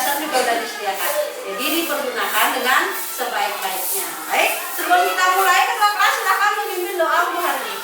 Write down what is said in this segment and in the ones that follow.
perhiasan juga sudah disediakan. Jadi dipergunakan dengan sebaik-baiknya. Baik, sebelum kita mulai ke kelas, silakan memimpin doa untuk hari ini.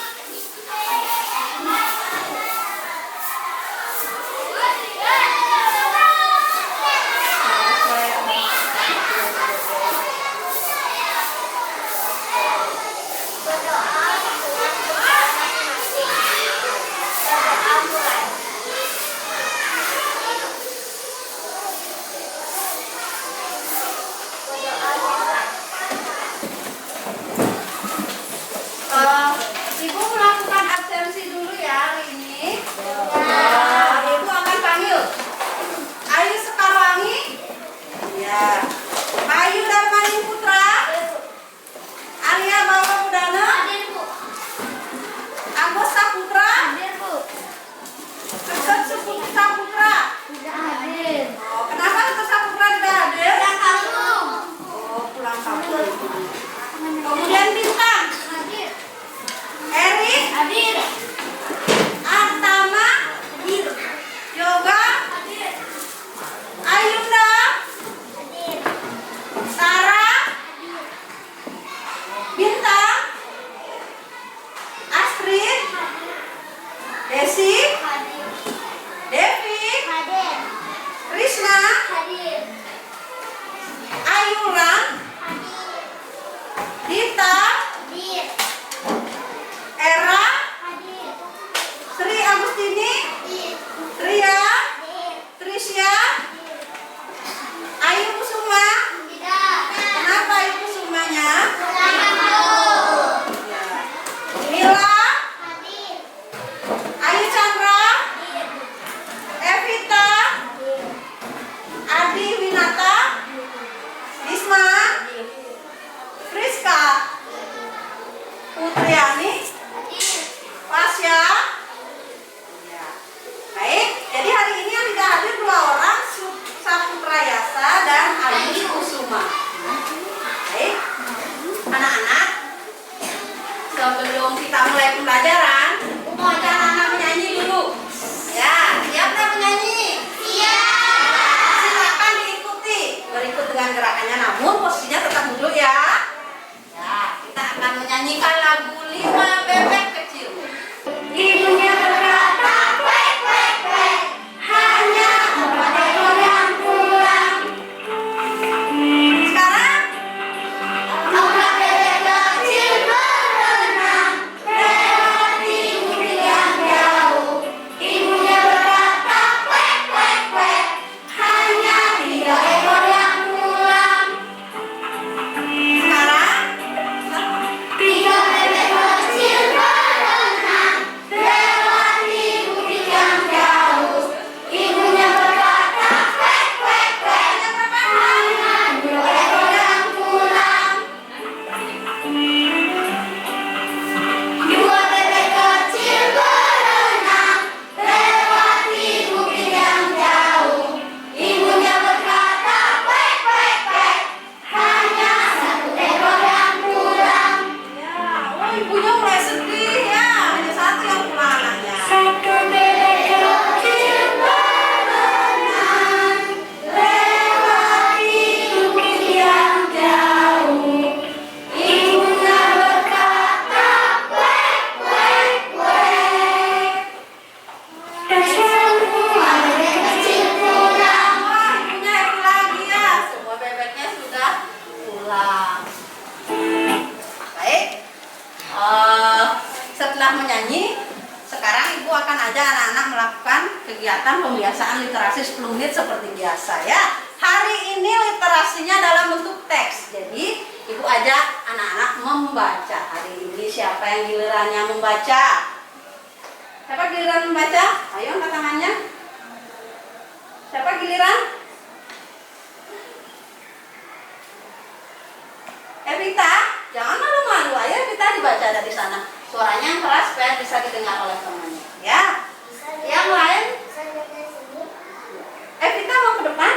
Ibu melakukan absensi dulu ya hari ini. Ibu akan panggil Ayu Sekarwangi, ya, Bayu Darmaning Putra, Alia Bawa Budana, Agus Saputra, Agus Saputra. Oh, kenapa Agus Saputra tidak hadir? Pulang kampung. Oh, pulang kampung. Kemudian Bintang, Erik, hadir. Atama, hadir. Yoga, hadir. Ayunda, hadir. Sarah, hadir. Bintang, Astrid, hadir. Desi, hadir. Devi, hadir. Krishna, hadir. Ayuran, hadir. Dita, hadir. Era, hadir. Sri Agustini, hadir. Tria, hadir. Trisya, hadir. Ayu Kusuma, tidak. Kenapa Ayu Kusumanya? Ya. Mila, hadir. Ayu Chandra, hadir. Evita, hadir. Adi Winata, Isma, hadir. Friska, Putriani, Pasya. Ya. Baik, jadi hari ini yang tidak hadir 2 orang, Saputra Yasa dan Adi Kusuma. Baik, anak-anak, sebelum kita mulai pembelajaran, mau ajak anak-anak menyanyi dulu. Ya, siap tak menyanyi? Siap. Silakan diikuti, berikut dengan gerakannya, namun posisinya tetap duduk ya. Ya, kita akan menyanyikan lagu 5 bebek kecil. Ibunya berkata, kwek, kwek, kwek, hanya 4 ekor yang pulang. Sekarang, 4 bebek kecil berenang, melewati bukit yang jauh. Ibunya berkata, kwek, kwek, kwek, hanya 3 ekor yang pulang. Sekarang, 3 bebek kecil berenang, melewati bukit yang jauh. Ibunya berkata, kwek, kwek, kwek, hanya 2 ekor yang pulang. 2 bebek kecil berenang, melewati bukit yang jauh. Ibunya berkata, kwek, kwek, kwek, hanya 1 ekor yang pulang. Ya, oh ibunya mulai sedih ya, hanya 1 yang pulang anaknya. 1 bebek kecil berenang, lewati bukit yang jauh. Ibunya berkata, kwek, kwek, kwek. Dan semua bebek kecil pulang. Wah, ibunya happy lagi ya, semua bebeknya sudah pulang. Baik, setelah menyanyi, sekarang ibu akan ajak anak-anak melakukan kegiatan pembiasaan literasi 10 menit seperti biasa ya. Hari ini literasinya dalam bentuk teks, jadi ibu ajak anak-anak membaca. Hari ini siapa yang gilirannya membaca? Siapa giliran membaca? Ayo angkat tangannya. Siapa giliran? Evita, jangan malu-malu, ayo Evita dibaca dari sana. Suaranya yang keras supaya bisa didengar oleh temannya. Ya. Yang lain? Evita mau ke depan?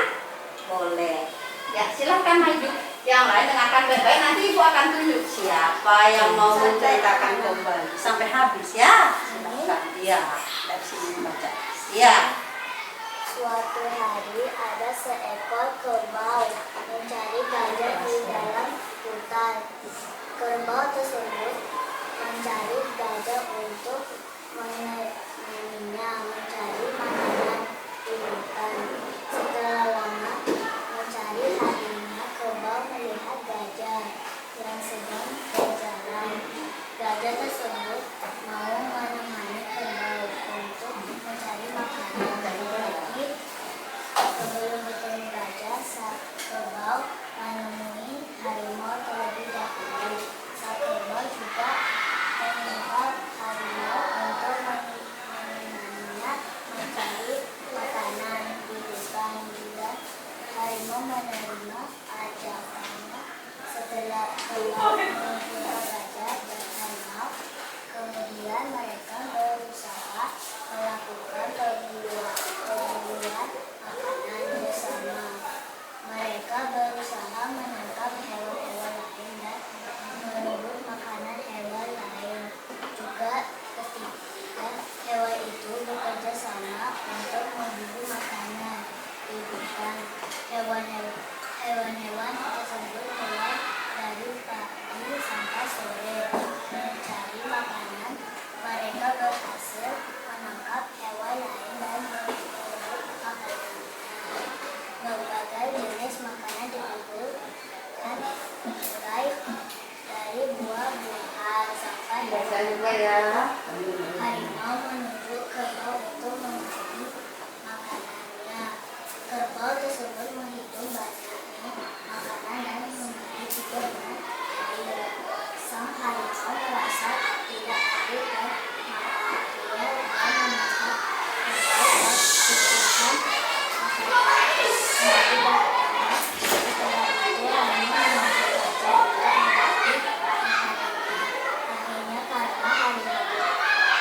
Boleh. Ya, silakan maju. Yang lain dengarkan baik-baik, nanti ibu akan tunjuk siapa yang mau menceritakan kembali sampai habis ya. Silakan. Iya, dari sini membaca. Iya. Suatu hari ada seekor kerbau mencari gajah di dalam hutan. Kerbau tersebut mencari gajah untuk menemaninya mencari makanan di hutan. Setelah lama mencari, harinya kerbau melihat gajah yang sedang berjalan. Gajah tersebut mau menemani kerbau untuk mencari makanan. Tapi sebelum bertemu gajah, kerbau menemui harimau terlebih dahulu. Sang kerbau juga meminta harimau untuk menemaninya mencari makanan di hutan. Juga harimau menerima ajakannya. Setelah kerbau mengumpulkan gajah dan harimau, kemudian mereka berusaha melakukan perburuan makanan bersama. Mereka berusaha menangkap hewan-hewan lain dan merebut makanan hewan lain. Juga ketika hewan itu bekerja sama untuk memburu makanan di hutan, hewan-hewan tersebut mulai dari pagi sampai sore mencari makanan. Mereka berhasil menangkap hewan lain dan merebut makanan. Berbagai jenis makanan dikumpul dan mulai dari buah-buahan sampai harimau menuju kerbau untuk mencari makanannya. Kerbau tersebut menghitung banyaknya makanan dan membagi juga dengan air. Sang harimau merasa tidak adil dan maka dia memasak kerbau dan cukupkan makanan. Setelah itu harimau memanggil gajah untuk membagi makanannya. Akhirnya karena harimau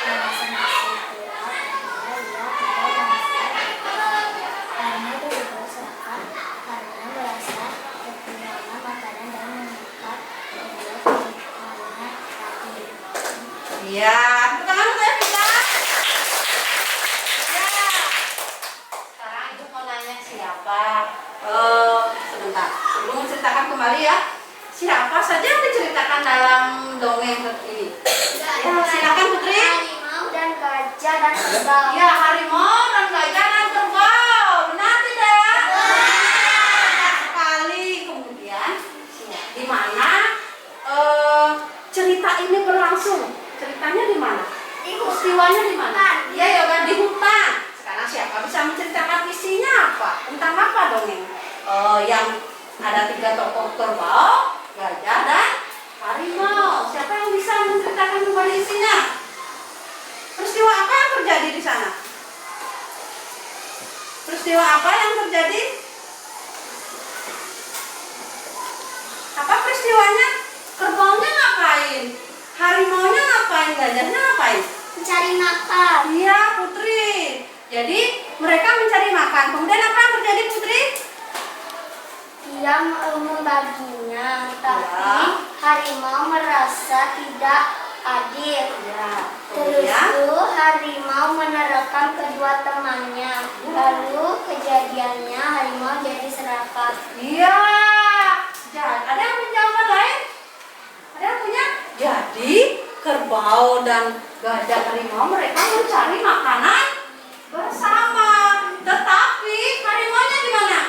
merasa masih kurang, akhirnya ia tidak memasakkan. Harimau tersebut serakah karena merasa kekurangan makanan dan menangkap kedua temannya tadi. Iya, tepuk tangan untuk Evita. Ya. Sekarang ibu mau nanya siapa? Sebentar. Sebelum menceritakan kembali ya. Siapa saja yang diceritakan dalam dongeng ini? Ya, silakan Putri. Harimau dan gajah dan kerbau. Ya, harimau dan gajah dan kerbau. Benar tidak? Benar sekali. Kemudian, di mana cerita ini berlangsung? Ceritanya di mana? Peristiwanya di mana? Iya ya kan, di hutan. Sekarang siapa bisa menceritakan isinya apa? Tentang apa dongeng? Yang ada 3 tokoh, kerbau, gajah dan harimau. Siapa yang bisa menceritakan kembali isinya? Peristiwa apa yang terjadi di sana? Peristiwa apa yang terjadi? Apa peristiwanya? Kerbaunya ngapain? Harimaunya ngapain? Gajahnya ngapain? Mencari makan. Iya, Putri. Jadi mereka mencari makan. Kemudian apa yang terjadi, Putri? Dia membaginya, tapi Ya. harimau merasa tidak adil. Ya. Terus Kemudian harimau menerkam kedua temannya. Lalu kejadiannya harimau jadi serakah. iya. Ada yang punya jawaban lain? Ada yang punya? Jadi kerbau dan gajah harimau mereka mencari makanan bersama. Tetapi harimaunya di mana?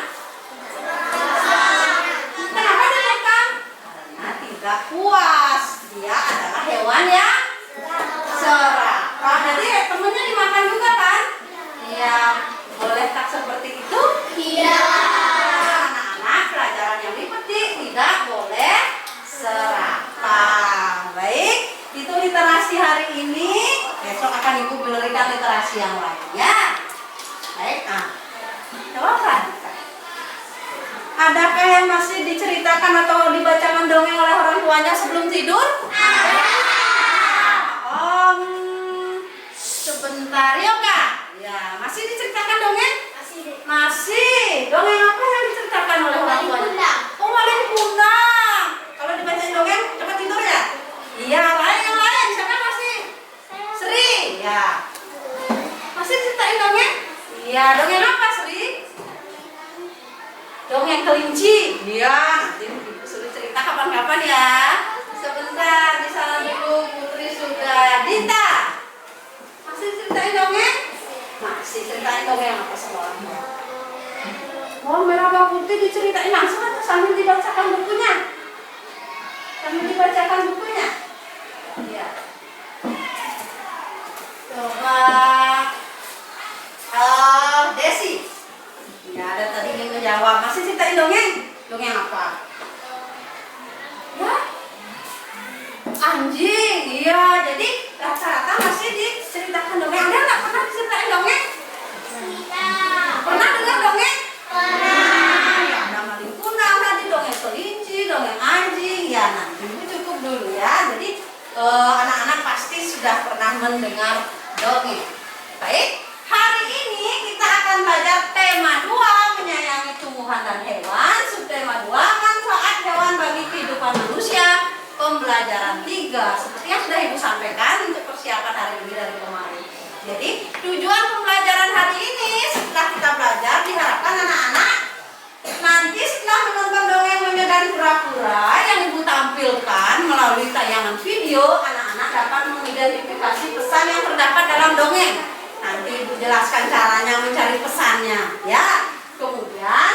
Kenapa ditekan? Karena tidak puas. Dia adalah hewan yang serakah. Jadi temennya dimakan juga kan? Iya. Boleh tak seperti itu? Iya. Anak-anak, pelajaran yang dipetik tidak boleh serakah. Baik, itu literasi hari ini. Besok akan Ibu berikan literasi yang lainnya. Baik, coba perhatikan. Adakah yang masih diceritakan atau dibacakan dongeng oleh orang tuanya sebelum tidur? Sebentar, Yoga. Ya, masih diceritakan dongeng? Masih. Dongeng apa yang diceritakan oleh orang tuanya? Oh, Malin Kundang. Kalau dibacain dongeng, cepat tidur ya? Iya, yang lain. Siapa masih? Sri. Ya. Masih ceritain dongeng? Iya, dongeng apa Sri? dongeng kelinci. Iya, nanti Ibu suruh cerita kapan-kapan ya. Sebentar, di sana dulu Putri sudah. Dita, masih ceritain dongeng? Masih ceritain dongeng apa semuanya? Oh, merah bawang putih diceritain langsung atau sambil dibacakan bukunya? Sambil dibacakan bukunya? Iya. Coba, Desi. Ya, ada tadi yang ngejawab. Masih ceritain dongeng? Dongeng apa? Ya? Anjing. Iya, jadi rata-rata masih diceritakan dongeng. Ada nggak pernah diceritain dongeng? Pernah dengar dongeng? Ya, ada maling tuna, tadi dongeng kelinci, dongeng anjing. Ya, nanti itu cukup dulu ya. Jadi anak-anak pasti sudah pernah mendengar dongeng. Baik, hari ini kita akan belajar tema 2, menyayangi tumbuhan dan hewan. Subtema 2, manfaat hewan bagi kehidupan manusia. Pembelajaran 3, seperti yang sudah Ibu sampaikan untuk persiapan hari ini dari kemarin. Jadi tujuan pembelajaran hari ini, setelah kita belajar, diharapkan anak-anak nanti setelah menonton dongeng menyadari pura-pura yang Ibu tampilkan melalui tayangan video, anak-anak dapat mengidentifikasi pesan yang terdapat dalam dongeng. Nanti Ibu jelaskan caranya mencari pesannya, ya. Kemudian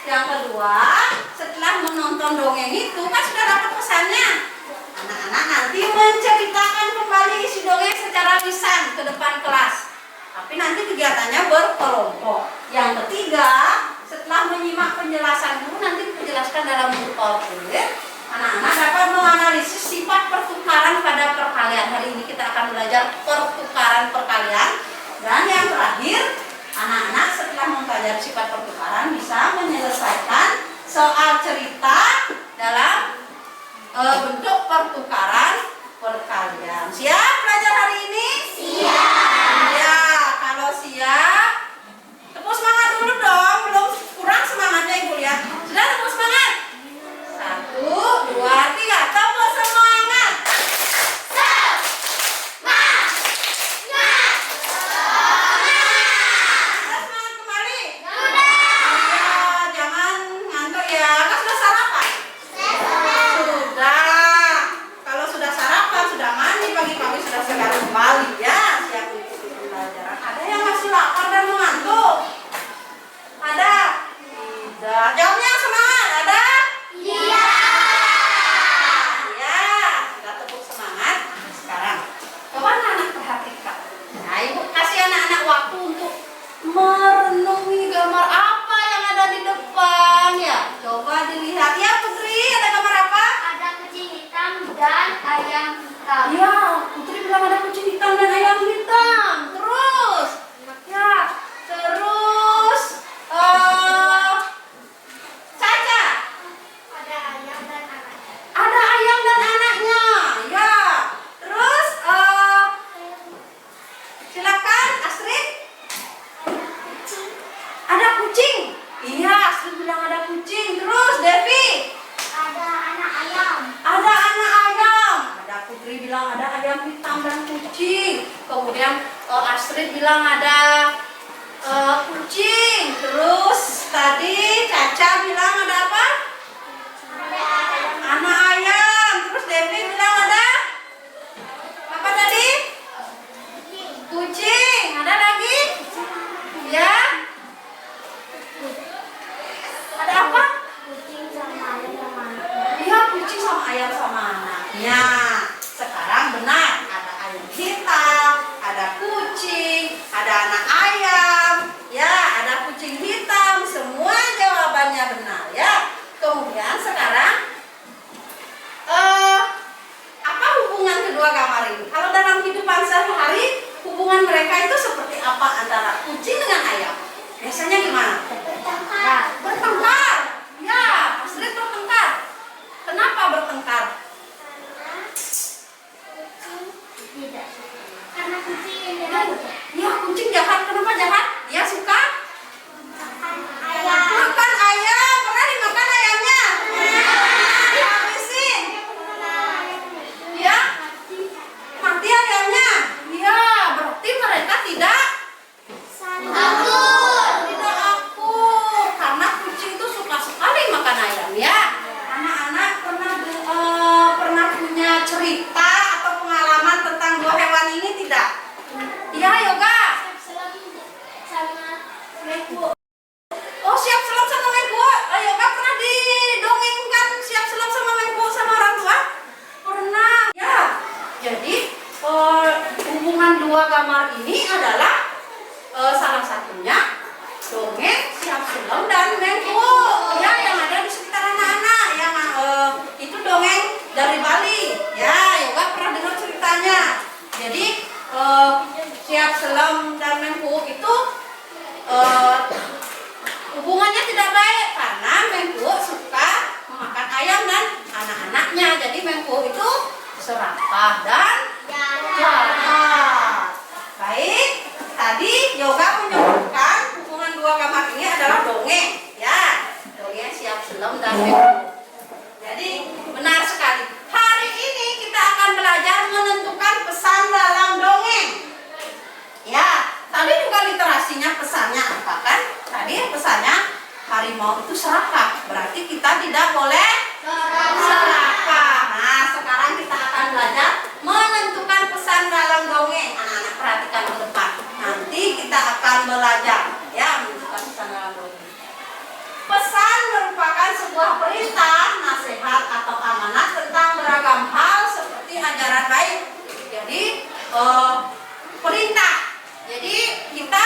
yang kedua, setelah menonton dongeng itu kan sudah dapat pesannya. Anak-anak nanti menceritakan kembali isi dongeng secara lisan ke depan kelas. Tapi nanti kegiatannya berkelompok. Yang ketiga, setelah menyimak penjelasan guru, nanti dijelaskan dalam buku PowerPoint. Anak-anak dapat menganalisis sifat pertukaran pada perkalian. Hari ini kita akan belajar pertukaran perkalian. Dan yang terakhir, anak-anak setelah mempelajari sifat pertukaran bisa menyelesaikan soal cerita dalam bentuk pertukaran perkalian. Siap belajar hari ini? Siap. Ya, kalau siap, tepuk semangat dulu dong. Belum kurang semangatnya Ibu lihat. Sudah tepuk semangat? 1, 2, 3, tepuk semangat. Kembali ya, siap mengikuti pembelajaran. Ada yang masih lapar dan mengantuk? Ada? Tidak. Jawabnya yang semangat. Ada? Iya. Ya, sudah tepuk semangat. Sekarang, coba anak-anak perhatikan. Nah, Ibu kasih anak-anak waktu untuk merenungi gambar apa yang ada di depan ya. Coba dilihat ya, Putri. Ada gambar apa? Ada kucing hitam dan ayam hitam. Iya, Putri bilang ada kucing hitam dan ayam hitam. Terus, ya, terus, Caca. Ada ayam dan anaknya. Ada ayam dan anaknya. Ya, terus, silakan Astrid. Ada kucing. Iya, Astrid bilang ada kucing. Terus, Devi. Ada anak ayam. Ada anak ayam. Ada Putri bilang ada ayam hitam dan kucing. Kemudian Astrid bilang ada kucing. Terus tadi Caca bilang ada apa? Ada ayam. Anak ayam. Terus Devi bilang ada apa tadi? Kucing. Ada lagi? Ya. Ada apa? Kucing sama ayam sama anaknya. Iya, kucing sama ayam sama anaknya. Sekarang benar, ada ayam hitam, ada kucing, ada anak ayam, ya, ada kucing hitam. Semua jawabannya benar, ya. Mengku. Oh, siap selam sama Mengku. Yoga pernah didongengkan siap selam sama Mengku sama orang tua? Pernah. Ya. Jadi hubungan dua gambar ini adalah salah satunya dongeng siap selam dan Mengku. Ya, yang ada di sekitar anak-anak yang itu dongeng dari Bali. Ya, Yoga pernah dengar ceritanya. Jadi siap selam dan Mengku itu hubungannya tidak baik karena Mengku suka memakan ayam dan anak-anaknya. Jadi Mengku itu serakah dan jahat. Baik, tadi Yoga menyebutkan hubungan dua gambar ini adalah dongeng. Ya, dongeng siap selam dan Mengku. Jadi benar sekali. Hari ini kita akan belajar menentukan pesan dalam dongeng. Ya, tadi juga literasinya pesannya apa kan? Tadi pesannya harimau itu serakah. Berarti kita tidak boleh serakah. Nah, sekarang kita akan belajar menentukan pesan dalam dongeng. Anak-anak perhatikan ke depan. Nanti kita akan belajar ya menentukan pesan dalam dongeng. Pesan merupakan sebuah perintah, nasihat atau amanat tentang beragam hal seperti ajaran baik. Jadi perintah. Jadi kita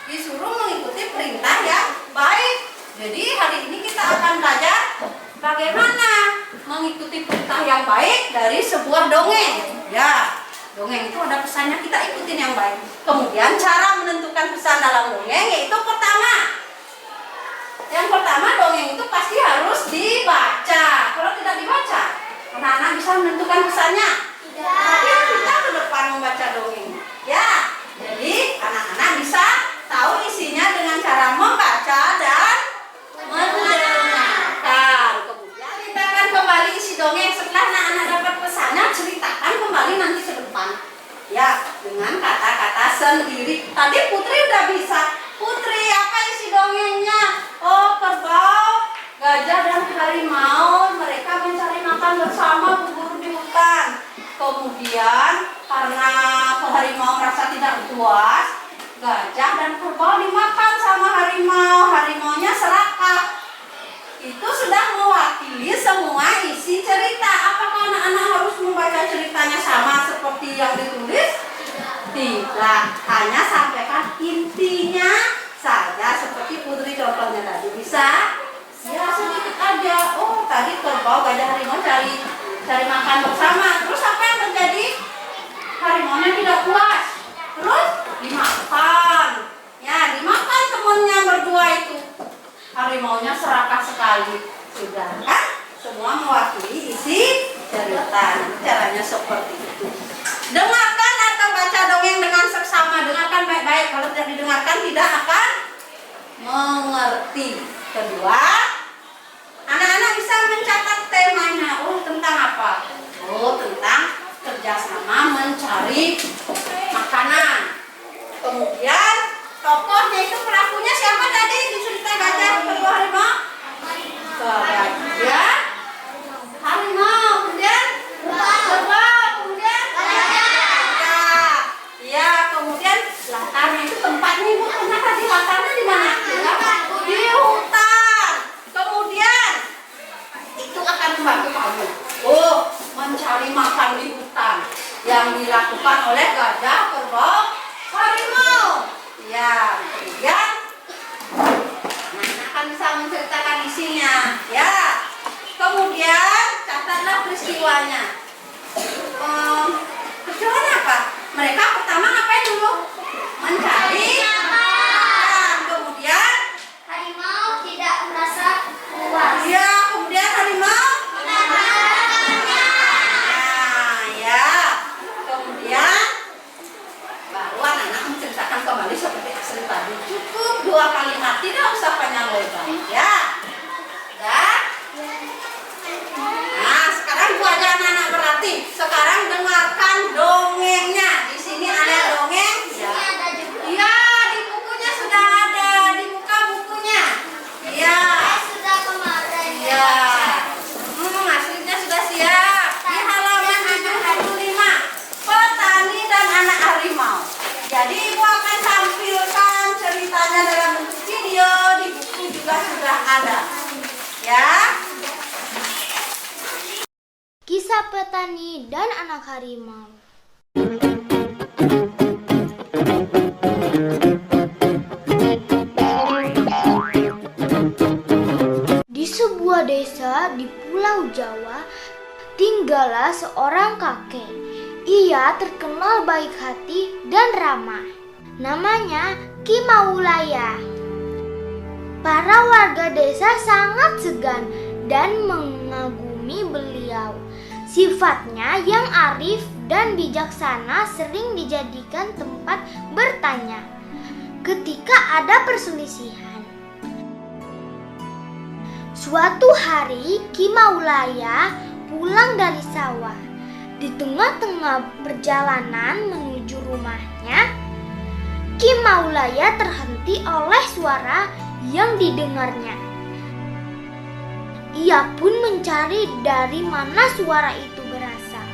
disuruh mengikuti perintah yang baik. Jadi hari ini kita akan belajar bagaimana mengikuti perintah yang baik dari sebuah dongeng. Ya, dongeng itu ada pesannya, kita ikutin yang baik. Kemudian cara menentukan pesan dalam dongeng yaitu yang pertama dongeng itu pasti harus dibaca. Kalau tidak dibaca, anak-anak bisa menentukan pesannya. Tapi kita ke depan membaca dongeng. Ya, jadi anak-anak bisa tahu isinya dengan cara membaca dan mendengarkan. Kemudian kita akan kembali isi dongeng setelah anak-anak dapat pesannya, ceritakan kembali nanti ke depan. Ya, dengan kata-kata sendiri. Tadi Putri udah bisa. Putri, apa isi dongengnya? Oh, kerbau, gajah dan harimau mereka mencari makan bersama berburu di hutan. Kemudian karena harimau merasa tidak puas, gajah dan kerbau dimakan sama harimau. Harimaunya serakah. Itu sudah mewakili semua isi cerita. Apakah anak-anak harus membaca ceritanya sama seperti yang ditulis? Tidak, hanya sampaikan intinya saja seperti Putri contohnya tadi. Bisa? Ya, sedikit aja. Oh, tadi kerbau, gajah, harimau cari makan bersama. Terus apa yang terjadi? Harimaunya tidak puas. Terus dimakan. Ya, dimakan temannya berdua itu. Harimaunya serakah sekali. Sudah kan? Semua mewakili isi cerita. Caranya seperti itu. Dengarkan atau baca dongeng dengan seksama. Dengarkan baik-baik. Kalau tidak didengarkan tidak akan mengerti. Kedua, anak-anak bisa mencatat temanya. Oh, tentang apa? Oh, tentang kerjasama mencari makanan. Kemudian tokohnya itu pelakunya siapa tadi di cerita gajah kerbau harimau? Gajah, harimau, kemudian kerbau, kemudian ya, kemudian latarnya itu tempatnya ibu pernah tadi latarnya di mana? Di hutan. Kemudian itu akan membantu kamu. Oh, mencari makan di hutan yang dilakukan oleh gajah, kerbau, harimau. Ya, kemudian akan bisa menceritakan isinya. Ya, kemudian catatlah peristiwanya. Peristiwanya apa? Mereka pertama ngapain dulu? Mencari makan. Kemudian Harimau tidak merasa puas. ya, kemudian harimau. Ya. Kemudian baru anak-anak menceritakan kembali seperti asli tadi. Cukup 2 kalimat, tidak usah panjang lebar. Ya. Dan nah, sekarang Bu aja anak-anak berarti. Sekarang dengarkan dongengnya. Di sini ada dongeng. Ya. Iya, di bukunya sudah ada, di muka bukunya. Iya. Sudah kemarin. Iya. Aslinya sudah siap. Di halaman 75. Petani dan anak harimau. Jadi Ibu akan tampilkan ceritanya dalam bentuk ada. Ya. Kisah petani dan anak harimau. Di sebuah desa di Pulau Jawa, tinggallah seorang kakek. Ia terkenal baik hati dan ramah. Namanya Ki Maulaya. Para warga desa sangat segan dan mengagumi beliau. Sifatnya yang arif dan bijaksana sering dijadikan tempat bertanya ketika ada perselisihan. Suatu hari Ki Maulaya pulang dari sawah. Di tengah-tengah perjalanan menuju rumahnya, Ki Maulaya terhenti oleh suara yang didengarnya. Ia pun mencari dari mana suara itu berasal.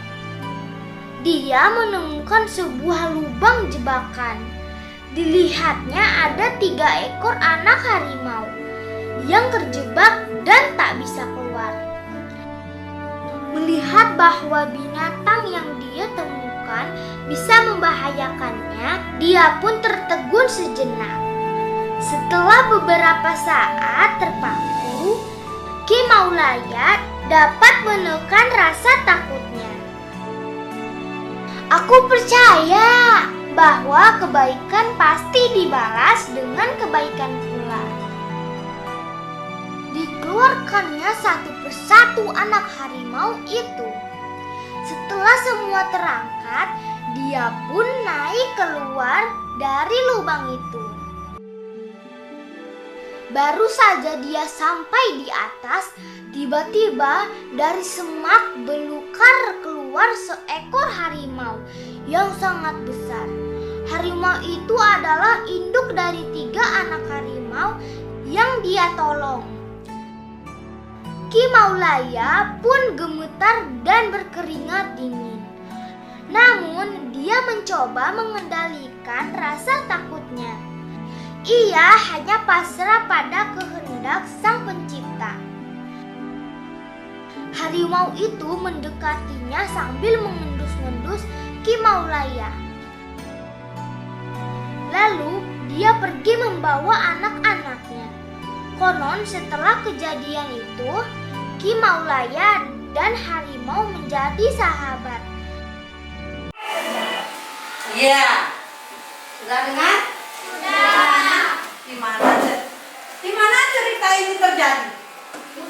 Dia menemukan sebuah lubang jebakan. Dilihatnya ada 3 ekor anak harimau yang terjebak dan tak bisa keluar. Melihat bahwa binatang yang dia temukan bisa membahayakannya, dia pun tertegun sejenak. Setelah beberapa saat terpaku, Ki Maulaya dapat menekan rasa takutnya. Aku percaya bahwa kebaikan pasti dibalas dengan kebaikan pula. Dikeluarkannya satu persatu anak harimau itu. Setelah semua terangkat, dia pun naik keluar dari lubang itu. Baru saja dia sampai di atas, tiba-tiba dari semak belukar keluar seekor harimau yang sangat besar. Harimau itu adalah induk dari 3 anak harimau yang dia tolong. Ki Maulaya pun gemetar dan berkeringat dingin. Namun dia mencoba mengendalikan rasa takutnya. Ia hanya pasrah pada kehendak Sang Pencipta. Harimau itu mendekatinya sambil mengendus-endus Ki Maulaya. Lalu dia pergi membawa anak-anaknya. Konon setelah kejadian itu, Ki Maulaya dan harimau menjadi sahabat. Iya. Sudah dengar? Di mana cerita ini terjadi? Di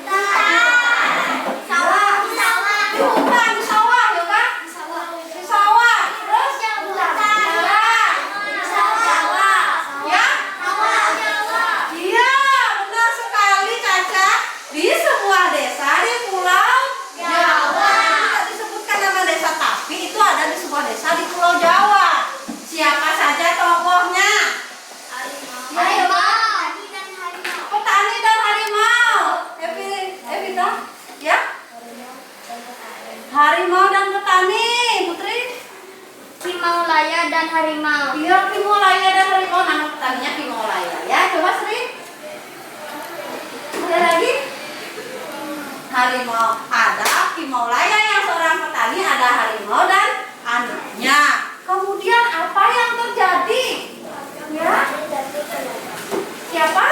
sawah, ya kan? Di sawah. Terus ya? Iya, benar sekali Caca. Di sebuah desa di Pulau Jawa. Tidak disebutkan nama desa, tapi itu ada di sebuah desa di Pulau Jawa. Siapa saja tokohnya? Petani dan harimau. Evita, ya? Harimau dan petani, Putri. Ki Maulaya dan harimau. Iya, Ki Maulaya dan harimau. Nama petaninya Ki Maulaya. Ya, coba Sri. Ada lagi? Harimau. Ada Ki Maulaya yang seorang petani, ada harimau dan anaknya. Kemudian apa yang terjadi? Ya? Siapa?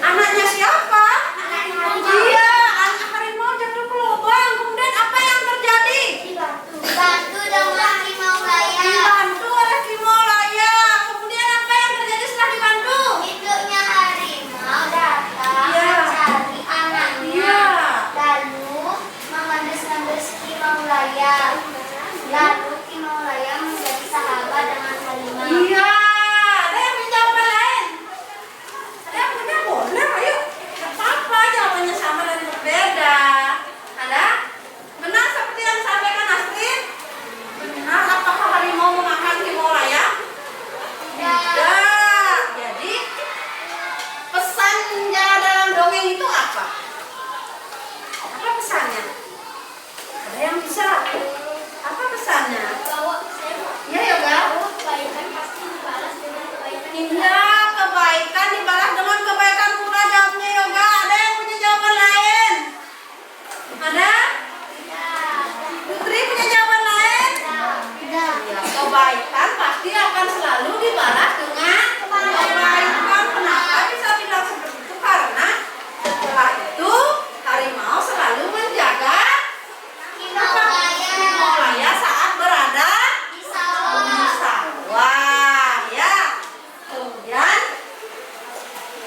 Anaknya siapa? Iya, anak harimau jatuh ke lubang. Kemudian apa yang terjadi? Dibantu dengan Ki Maulaya. Dibantu oleh Ki Maulaya. Kemudian apa yang terjadi setelah dibantu? Induknya harimau datang Iya. mencari anaknya. Iya. Lalu mengendus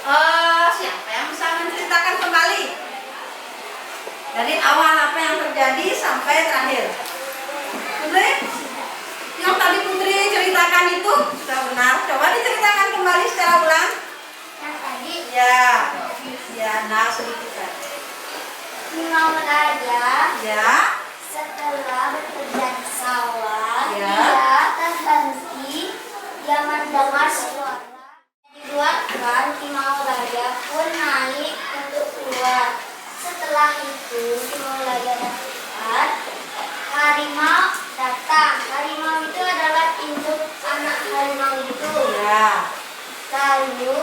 Siapa yang bisa menceritakan kembali dari awal apa yang terjadi sampai terakhir? Putri? Yang tadi Putri ceritakan itu sudah benar. Coba diceritakan kembali secara ulang. Yang tadi Ya, nah sedikit saja. Timau Raya Ya, setelah bekerja di sawah, Ya. dia terhenti. Dia mendengar suara. Dibuatkan Timau Raya pun naik untuk keluar. Setelah itu Timau Raya dapat harimau datang. Harimau itu adalah induk anak harimau itu. ya. Lalu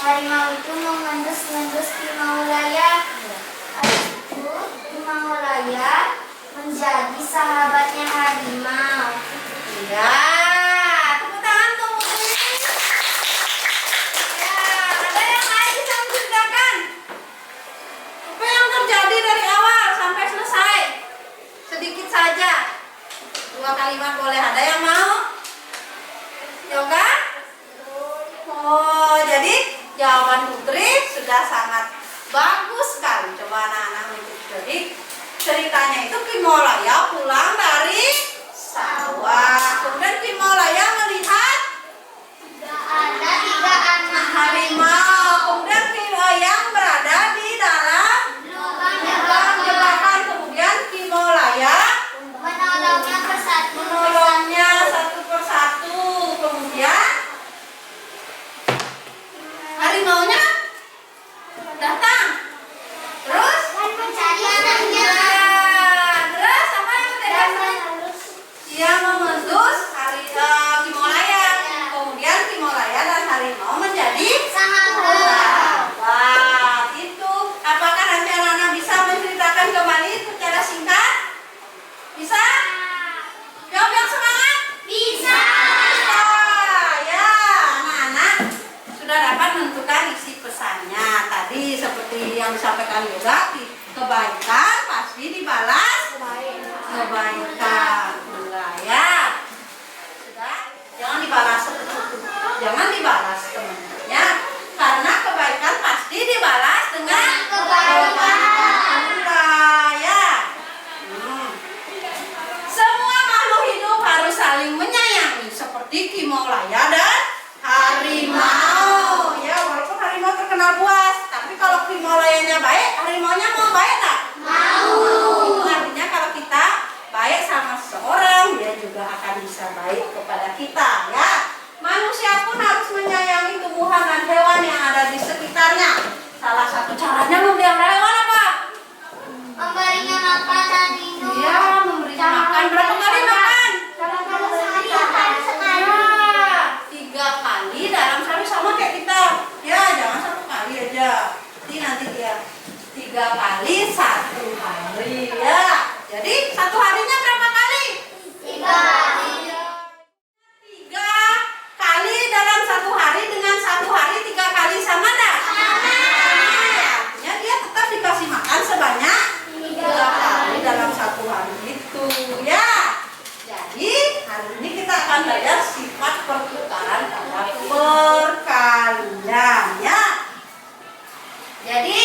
harimau itu mengendus-endus Timau Raya. Habis itu Timau Raya menjadi sahabatnya harimau. Ya, tepuk tangan tuh. Ya, ada yang lain bisa menceritakan apa yang terjadi dari awal sampai selesai? Sedikit saja. 2 kalimat boleh. Ada yang mau? Yoga? Oh, jadi jawaban Putri sudah sangat bagus sekali. Coba anak-anak mengikuti. Jadi ceritanya itu Kimolaya pulang dari sawah. Kemudian Kimolaya melihat Ada 3 anak harimau. Kemudian Kimolaya berada di dalam lubang jebakan. Kemudian Kimolaya menolongnya persatu. menolongnya satu persatu. Kemudian harimaunya datang. Terus Mencari anaknya. terus apa yang terjadi? Dia mengendus Kimolaya. Kemudian Kimolaya dan harimau menjadi sahabat. Itu. Apakah nanti anak-anak bisa menceritakan kembali secara singkat? Bisa? Jawab yang semangat. Bisa. Bisa. Ya, anak-anak sudah dapat menentukan isi pesannya. Tadi seperti yang disampaikan juga, kebaikan pasti dibalas kebaikan. Enggak ya? Sudah? Jangan dibalas jangan dibalas teman-temannya, karena kebaikan pasti dibalas dengan kebaikan pula ya. Semua makhluk hidup harus saling menyayangi seperti Kimolaya dan harimau. Ya, walaupun harimau terkenal buas, tapi kalau Kimolayanya baik, harimaunya mau baik tak? Mau. Itu artinya kalau kita baik sama seseorang, dia juga akan bisa baik kepada kita ya. Manusia pun harus menyayangi tumbuhan dan hewan yang ada di sekitarnya. Salah satu caranya memelihara hewan apa? Memberinya makan dan minum. Iya, memberinya makan. Berapa kali makan? 3 kali dalam sehari, sama kayak kita. Ya, jangan 1 kali aja. Nanti dia 3 kali 1 hari ya. Jadi 1 harinya berapa kali? 3 kali. 3 kali dalam 1 hari dengan 1 hari 3 kali sama enggak? Sama. Artinya dia tetap dikasih makan sebanyak 3 kali dalam 1 hari itu ya. Jadi hari ini kita akan belajar sifat pertukaran pada perkalian ya. Jadi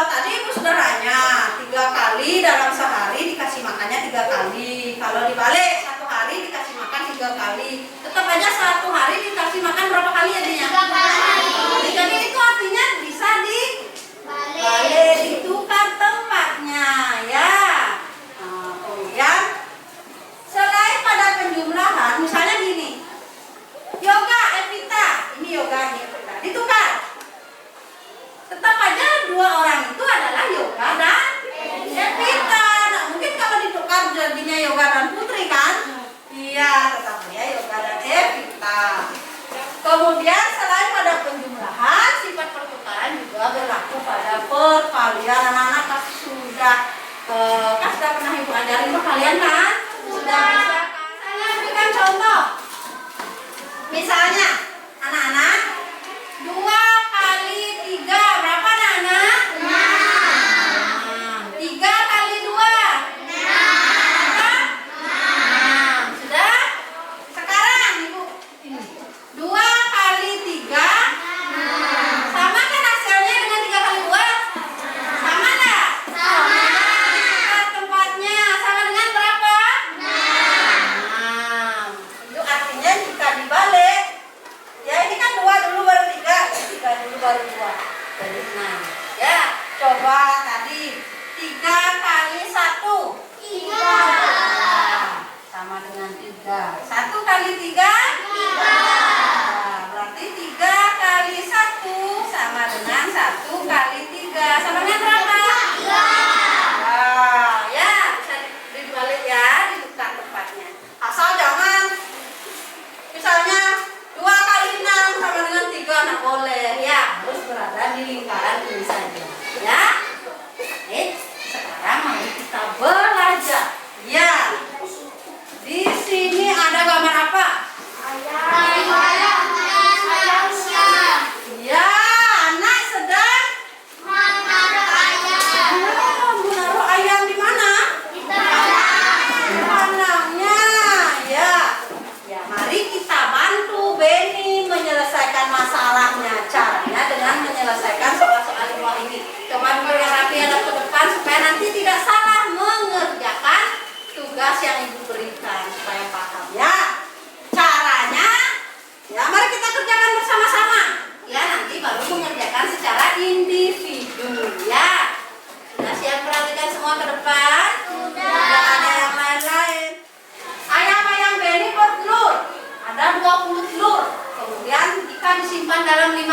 tadi Ibu sudah nanya 3 kali dalam sehari dikasih makannya 3 kali. Kalau dibalik 1 hari dikasih makan 3 kali. Tetap aja 1 hari dikasih makan berapa kali jadinya? 3 kali. Jadi itu artinya bisa dibalik, ditukar tempatnya ya. Nah, kemudian selain pada penjumlahan, misalnya gini, Yoga, Evita, ini Yoga, ini Evita, ditukar. Tetap aja 2 orang itu adalah Yoga dan Evita. Nah, mungkin kalau ditukar jadinya Yoga dan Putri kan? Iya, tetap aja Yoga dan Evita. Kemudian selain pada penjumlahan, sifat pertukaran juga berlaku pada perkalian. Anak-anak pasti sudah kan sudah pernah Ibu ajarin perkalian kan? Sudah bisa kan? Saya berikan contoh. Misalnya, anak-anak 2 kali 3 berapa anak-anak? 6. 3 kali 2 berapa? 6. Sudah? Sekarang Ibu ini 2 kali 3 6.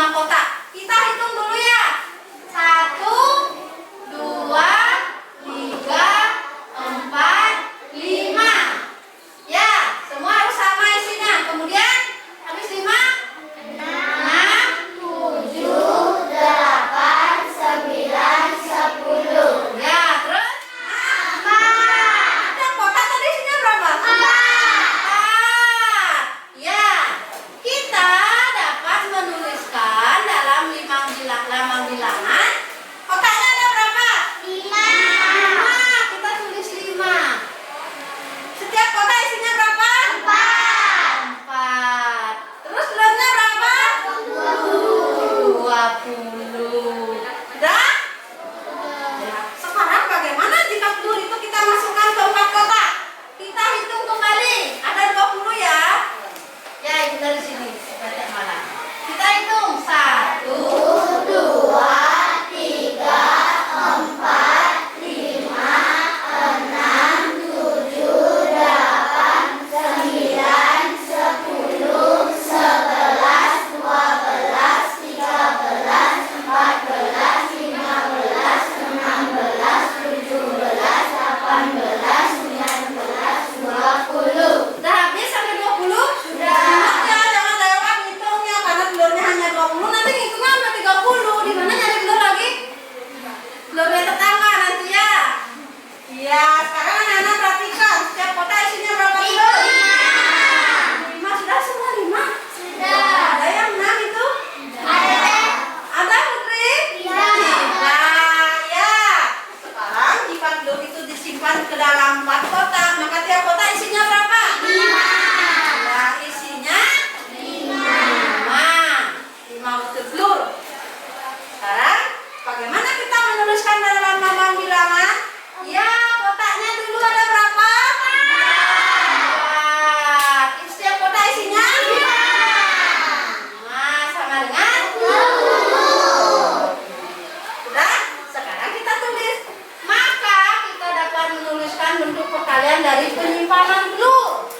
5 kotak. Kita hitung dulu ya. 1, 2, 3, 4, 5. Ya, semua harus sama isinya. Kemudian habis 5, 6, 7, 8, 9, 10. Ya, terus 4. Ada kotak tadi isinya berapa? 4. Ya, kita dapat menuliskan dalam lama bilangan. Kotaknya ada berapa? 5. Kita tulis 5. Setiap kotak isinya berapa? 4. Terus telurnya berapa? 20. Udah? Sekarang bagaimana jika telur itu kita masukkan ke 4 kotak? Kita hitung kembali. Ada 20 ya. Ya, itu dari sini. Baca malah. Kita hitung. 1, 2, 3, 4, 5, 6, 7, 8, 9, 10, 11, 12, 13, 14, 15, 16, 17, 18, 19, 20. Udah habis sampai 20? Sudah. Ya, jangan lewat hitungnya karena telurnya hanya 20. Nanti ngitungnya sampai 30. Di mana nyari telur lagi? Telurnya tetangga nanti ya. Iya, sekarang anak-anak perhatikan. Setiap kotak isinya berapa telur? 5. Sudah semua 5? Sudah. Ada yang 6 itu? Ada Putri? Iya. Ya. Sekarang jika telur itu disimpan ke dalam 4 kotak, maka tiap kotak isinya berapa? 5. Ya, isinya 5. 5 butir telur. Sekarang bagaimana kita menuliskan dalam lama bilangan? Ya, kotaknya dulu ada berapa? 4. Setiap kotak isinya 5 sama dengan 20. Sudah? Sekarang kita tulis. Maka kita dapat menuliskan bentuk perkalian dari penyimpanan telur.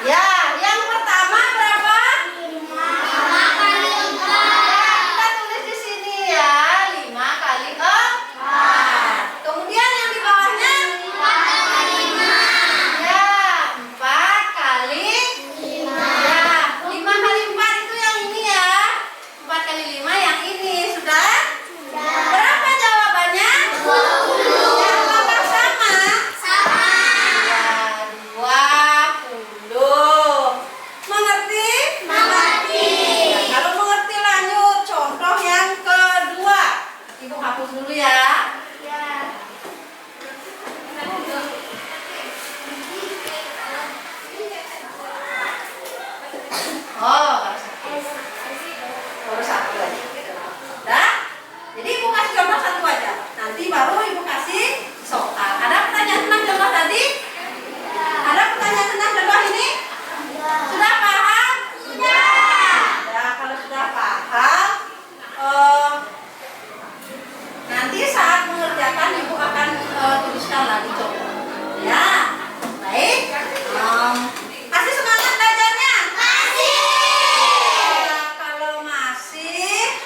Ya, yang pertama berapa? 5 kali 4. Kita tulis di sini ya, 5 kali 4. Kemudian yang di bawahnya 4 kali 5. Ya, 4 kali 5. Ya, 5 kali 4 itu yang ini ya. 4 kali 5 yang ini. Sudah? Berapa jawabannya? 20. Ya, apakah sama? Sama. Ya, 20. Mengerti? Mengerti. Ya, kalau mengerti lanjut contoh yang kedua. Ibu hapus dulu ya. Oh, baru satu aja. Udah? Jadi ibu kasih contoh satu aja. Nanti baru ibu kasih soal. Ada pertanyaan tentang contoh tadi? Ada pertanyaan tentang contoh ini? Sudah paham? Sudah. Ya, kalau sudah paham, nanti saat mengerjakan ibu akan tuliskan lagi contoh. Ya, baik. Kasih semangat belajarnya. Kasih. Kalau masih,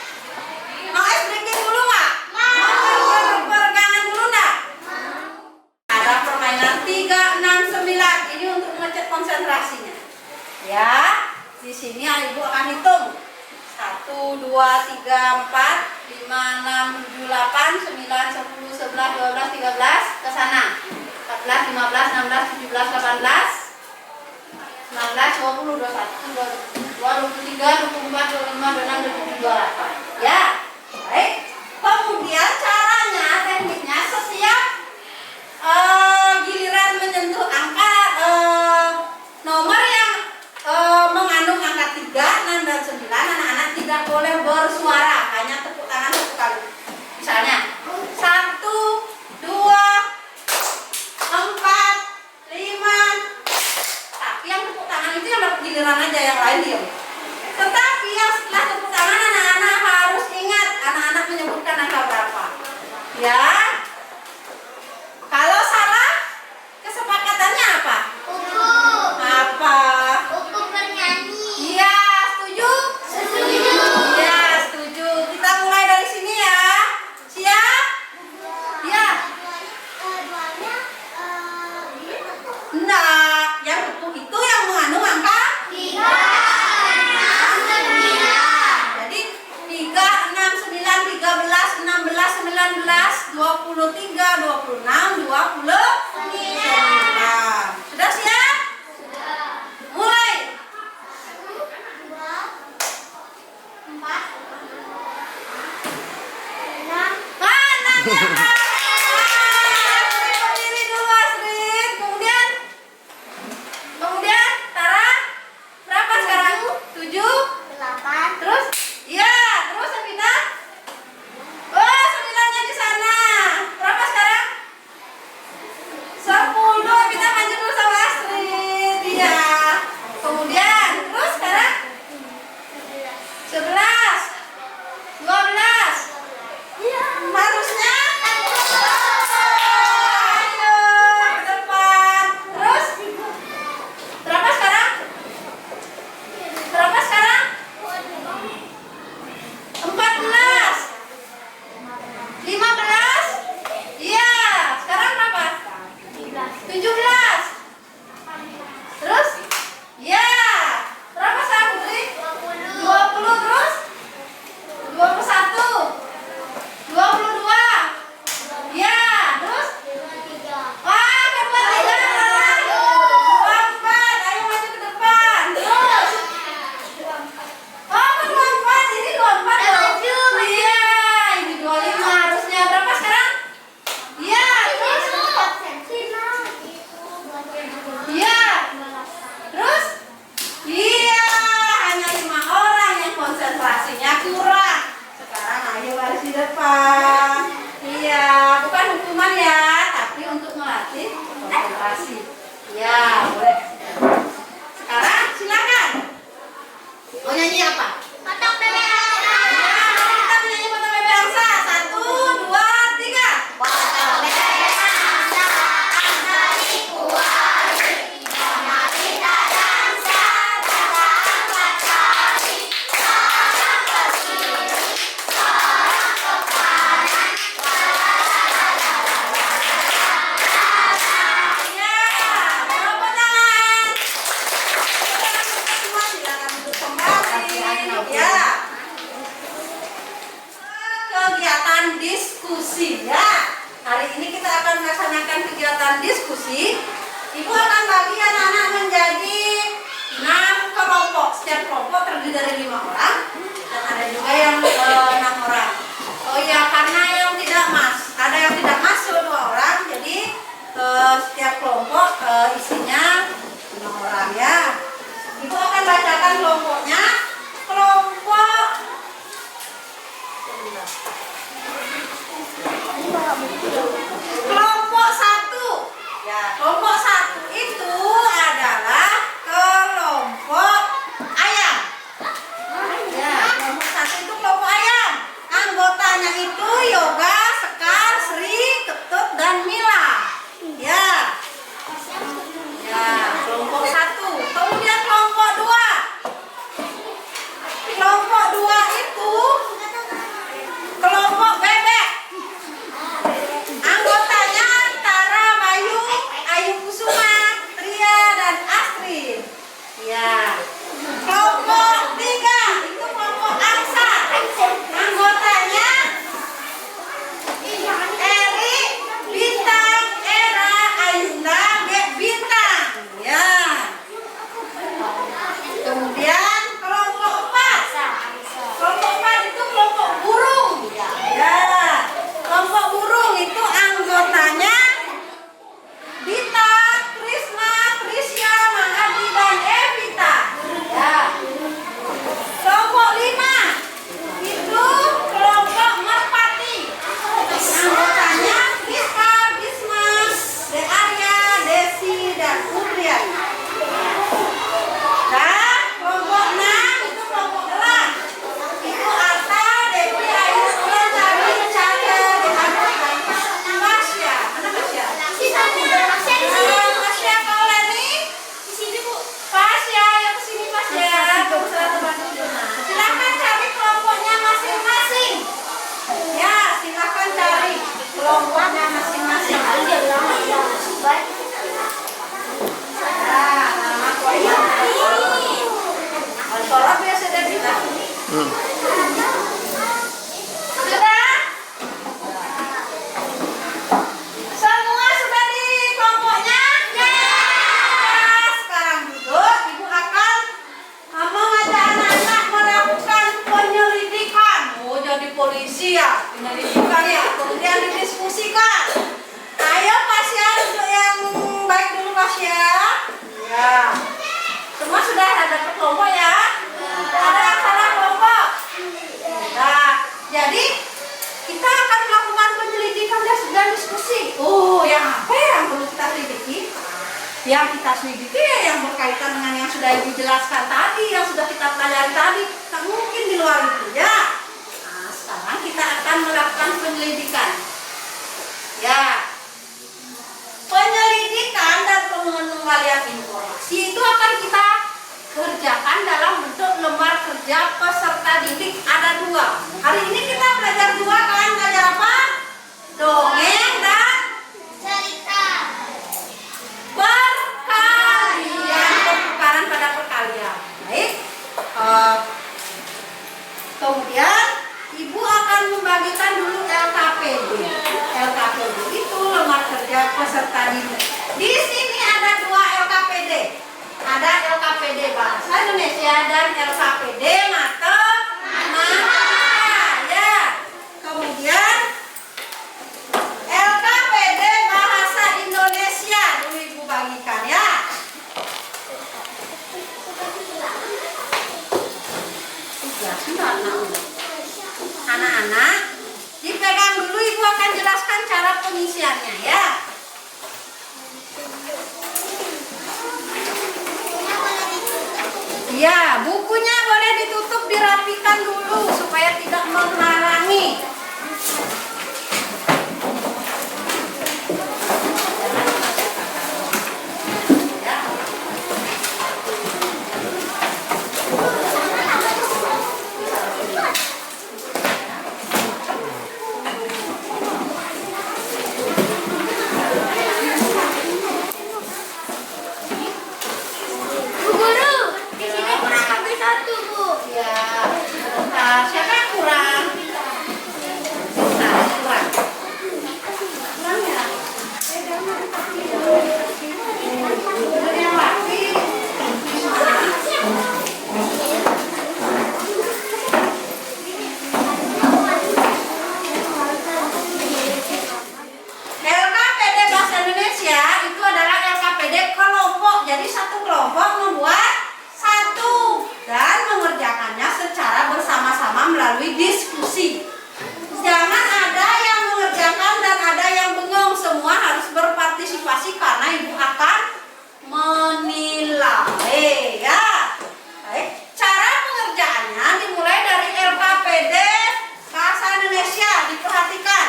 mau es breaking dulu nggak? Mau peregangan dulu nggak? Ada permainan 3, 6, 9. Ini untuk mengecek konsentrasinya. Ya, di sini ibu akan hitung. 1, 2, 3, 4, 5, 6, 7, 8, 9, 10, 11, 12, 13. Ke sana. 14, 15, 16, 17, 18, 19, 20, 21, 22, 23, 24, 25, 26, 27, 28. Ya, baik. Kemudian caranya, tekniknya setiap giliran menyentuh angka nomor yang mengandung angka 3, 6, dan 9, anak-anak tidak boleh bersuara, hanya tepuk tangan satu kali. Misalnya 1, 2, 4, 5. Tapi yang tepuk tangan itu yang dapat giliran aja, yang lain diam. Tetapi yang setelah tepuk tangan anak-anak diskusi ya. Hari ini kita akan melaksanakan kegiatan diskusi. Ibu akan bagi anak-anak menjadi 6 kelompok. Setiap kelompok terdiri dari 5 orang dan ada juga yang 6 orang. Oh iya, karena yang ada yang tidak masuk 2 orang, jadi setiap kelompok isinya 5 orang ya. Ibu akan bacakan kelompoknya. Kelompok 1. Ya, kelompok 1 itu adalah kelompok ayam. Ya, kelompok 1 itu kelompok ayam. Anggotanya itu Yoga, Sekar, Sri, Ketut, dan Mila. Ya. Ya, kelompok 1. Kemudian kelompok 2. Kelompok 2 itu kelompok bebek. Anggotanya Tara, Bayu, Ayu Kusuma, Tria, dan Astrid. Ya. Kelompok 3 itu kelompok angsa. Anggotanya Eri, Bintang, Era, Ayunda, Bintang. Ya. Kemudian kelompok 4. Kelompok 4 itu kelompok burung. Ya. Kelompok burung itu anggotanya Dita, Krisna, Trisya, Mahadi, dan Evita. Ya. Kelompok 5 itu kelompok merpati. Anggotanya Rizka, Bisma, De Arya, Desi, dan Udrian. Dan kelompok 6 itu kelompok elang. Itu Arta, Dewi, Ayu, Ulan, Sari, Cahaya, Dehanur, dan Masya. Mana Masya? Masya, kalau Leni? Di sini, Bu. Pasya, yang kesini Pasya. Kamu selalu bantu Juna. Silakan cari kelompoknya masing-masing. Ya, silakan cari kelompoknya masing-masing. Nah, nama kelompoknya. Kalau biasa dia bilang. Sudah? Semua sudah di kelompoknya? Ya. Sekarang duduk, Ibu akan mengajak anak-anak melakukan penyelidikan. Oh, jadi polisi ya, penyelidikan ya. Kemudian didiskusikan. Ayo Pasya, duduk yang baik dulu Pasya. Ya. Semua sudah ada kelompok ya? Ada yang salah kelompok? Nah, jadi kita akan melakukan penyelidikan dan diskusi. Oh, yang apa yang perlu kita selidiki? Yang kita selidiki ya yang berkaitan dengan yang sudah Ibu jelaskan tadi, yang sudah kita pelajari tadi. Tak mungkin di luar itu ya. Nah, sekarang kita akan melakukan penyelidikan. Ya. Penyelidikan dan pengembalian informasi itu akan kita kerjakan dalam bentuk lembar kerja peserta didik. Ada 2. Hari ini kita belajar 2 kan? Belajar apa? Dongeng dan cerita. Perkalian, pertukaran pada perkalian. Baik. Kemudian Ibu akan membagikan dulu LKPD. LKPD itu lembar kerja peserta didik. Di sini ada 2 LKPD. Ada LKPD Bahasa Indonesia dan LKPD Matematika. Ya. Kemudian LKPD Bahasa Indonesia dulu Ibu bagikan ya. Anak-anak, dipegang dulu, Ibu akan jelaskan cara pengisiannya ya. Ya, bukunya boleh ditutup, dirapikan dulu supaya tidak menghalangi. Bu Guru, di sini kurang lebih 1, Bu. Ya, sebentar. melalui diskusi. Jangan ada yang mengerjakan dan ada yang bengong, semua harus berpartisipasi karena ibu akan menilai ya. Baik, cara pengerjaannya dimulai dari LKPD Bahasa Indonesia, diperhatikan.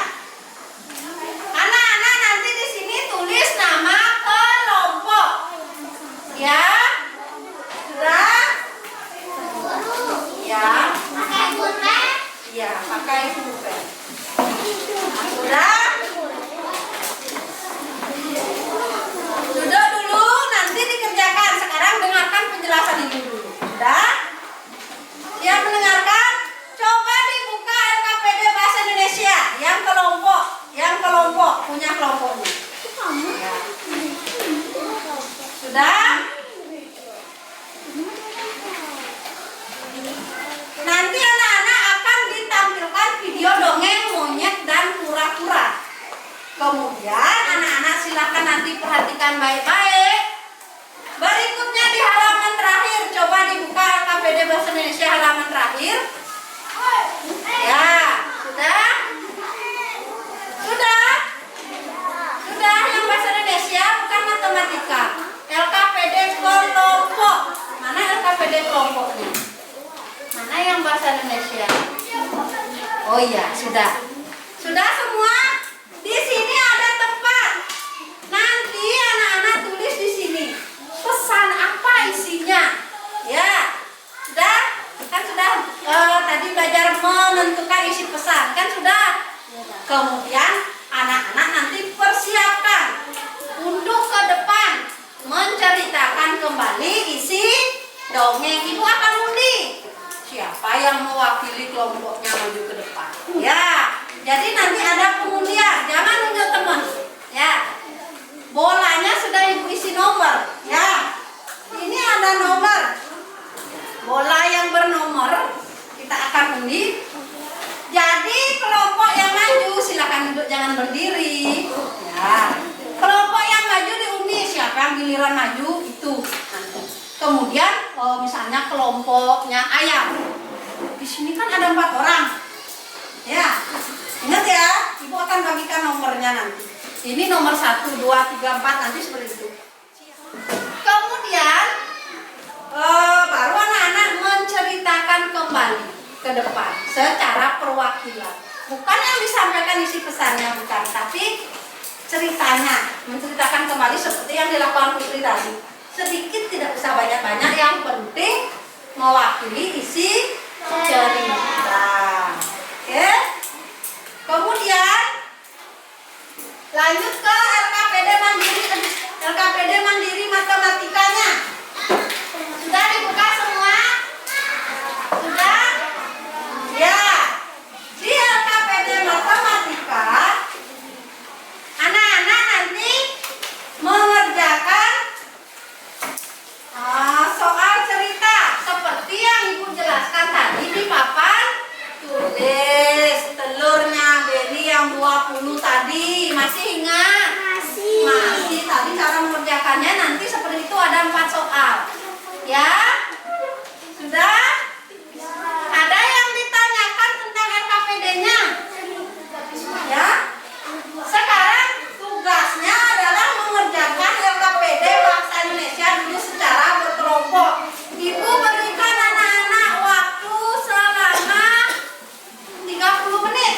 Anak-anak nanti di sini tulis nama kelompok. Ya. Sudah? Ya. Pakai pulpen. Iya, pakai pulpen. Sudah? Duduk dulu, nanti dikerjakan. Sekarang dengarkan penjelasan ibu dulu. Sudah? Siap mendengarkan? Coba dibuka LKPD Bahasa Indonesia. Yang kelompok, punya kelompoknya. Ya. Sudah? Nanti anak-anak akan ditampilkan video dongeng monyet dan kura-kura. Kemudian anak-anak silakan nanti perhatikan baik-baik. Berikutnya di halaman terakhir, coba dibuka LKPD Bahasa Indonesia halaman terakhir. Ya, sudah? Sudah? Sudah yang Bahasa Indonesia, bukan matematika. LKPD kelompok. Mana LKPD kelompoknya? Mana yang Bahasa Indonesia? Oh iya, sudah. Sudah semua? Di sini ada tempat. Nanti anak-anak tulis di sini. Pesan apa isinya? Ya. Sudah? Kan sudah tadi belajar menentukan isi pesan. Kan sudah? Kemudian anak-anak nanti persiapkan untuk ke depan menceritakan kembali isi dongeng. Ibu akan undi siapa yang mewakili kelompoknya maju ke depan. Ya, jadi nanti ada pengundian. Jangan nunjuk teman. Ya, bolanya sudah ibu isi nomor. Ya, ini ada nomor. Bola yang bernomor kita akan undi. Jadi kelompok yang maju silakan duduk, jangan berdiri. Ya, kelompok yang maju diundi. Siapa yang giliran maju itu nanti. Kemudian misalnya kelompoknya ayam. Di sini kan ada 4 orang. Ya, ingat ya, ibu akan bagikan nomornya nanti. Ini nomor 1, 2, 3, 4 nanti seperti itu. Kemudian baru anak-anak menceritakan kembali ke depan secara perwakilan. Bukan yang disampaikan isi pesannya, bukan, tapi ceritanya, menceritakan kembali seperti yang dilakukan Putri tadi. Sedikit, tidak usah banyak-banyak, yang penting mewakili isi cerita. Oke? Kemudian lanjut ke LKPD Mandiri matematikanya. Sudah dibuka semua? Sudah? Ya. Di LKPD matematika anak-anak nanti mengerjakan soal cerita seperti yang ibu jelaskan tadi di papan tulis. Telurnya Beni yang 20 tadi masih ingat? Masih. Tadi cara mengerjakannya nanti seperti itu, ada 4 soal. Ya? Sudah? Ada yang ditanyakan tentang LKPD-nya? Ya? Sekarang tugasnya adalah mengerjakan LKPD Bahasa Indonesia dulu secara berkelompok. Ibu berikan anak-anak waktu selama 30 menit.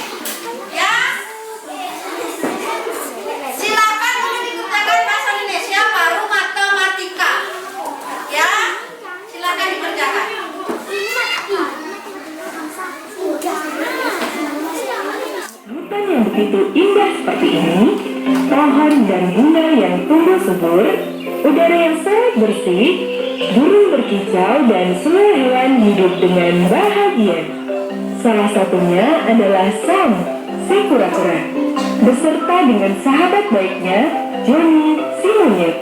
Ya? Silakan dulu dikerjakan Bahasa Indonesia baru matematika. Ya? Silakan dikerjakan. Hutan yang begitu indah seperti ini, pohon dan bunga yang tumbuh subur, udara yang sangat bersih, burung berkicau dan semua hewan hidup dengan bahagia. Salah satunya adalah Sam, si kura-kura, beserta dengan sahabat baiknya, Johnny, si monyet.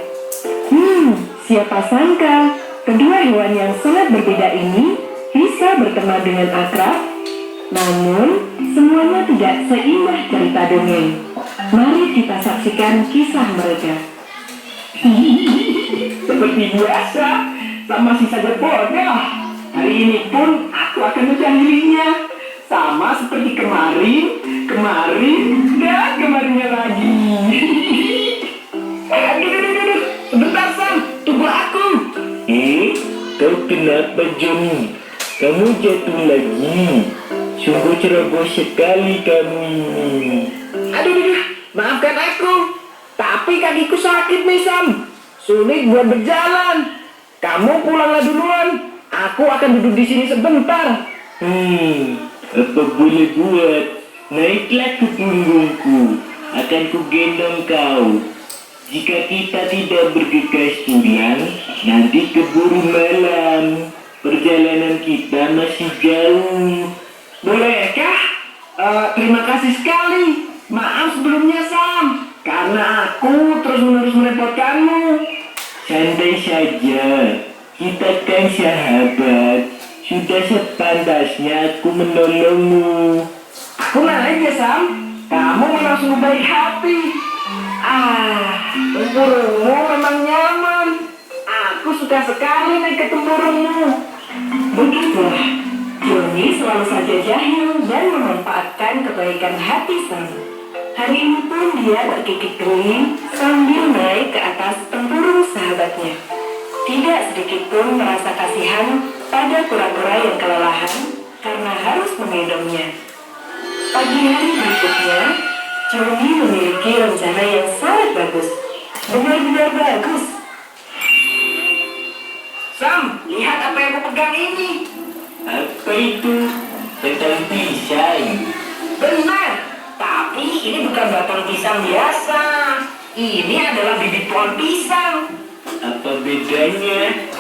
Siapa sangka kedua hewan yang sangat berbeda ini bisa berteman dengan akrab. Namun, semuanya tidak seindah cerita dongeng. Mari kita saksikan kisah mereka. Seperti biasa, Sam masih saja bodoh. Hari ini pun aku akan menjahilinya. apa Johnny? Kamu jatuh lagi. Sungguh ceroboh sekali kamu ini. Aduh, maafkan aku. Tapi kakiku sakit nih Sam. Sulit buat berjalan. Kamu pulanglah duluan. Aku akan duduk di sini sebentar. Apa boleh buat? Naiklah ke punggungku. Akan ku gendong kau. Jika kita tidak bergegas pulang, nanti keburu malam. Perjalanan kita masih jauh. Bolehkah? Terima kasih sekali. Maaf sebelumnya Sam, karena aku terus-menerus merepotkanmu. Santai saja. Kita kan sahabat. Sudah sepantasnya aku menolongmu. Aku naik ya Sam. Kamu memang sungguh baik hati. Tempurungmu memang nyaman. Aku suka sekali naik ke tempurungmu. Begitulah, Johnny selalu saja jahil dan memanfaatkan kebaikan hati Sam. Hari ini pun dia terkikik geli sambil naik ke atas tempurung sahabatnya. Tidak sedikit pun merasa kasihan pada kura-kura yang kelelahan karena harus menggendongnya. Pagi hari berikutnya, Johnny memiliki rencana yang sangat bagus. Benar-benar bagus. Sam, lihat apa yang aku pegang ini. Apa itu? Batang pisang. Benar, tapi ini bukan batang pisang biasa. Ini adalah bibit pohon pisang. Apa bedanya?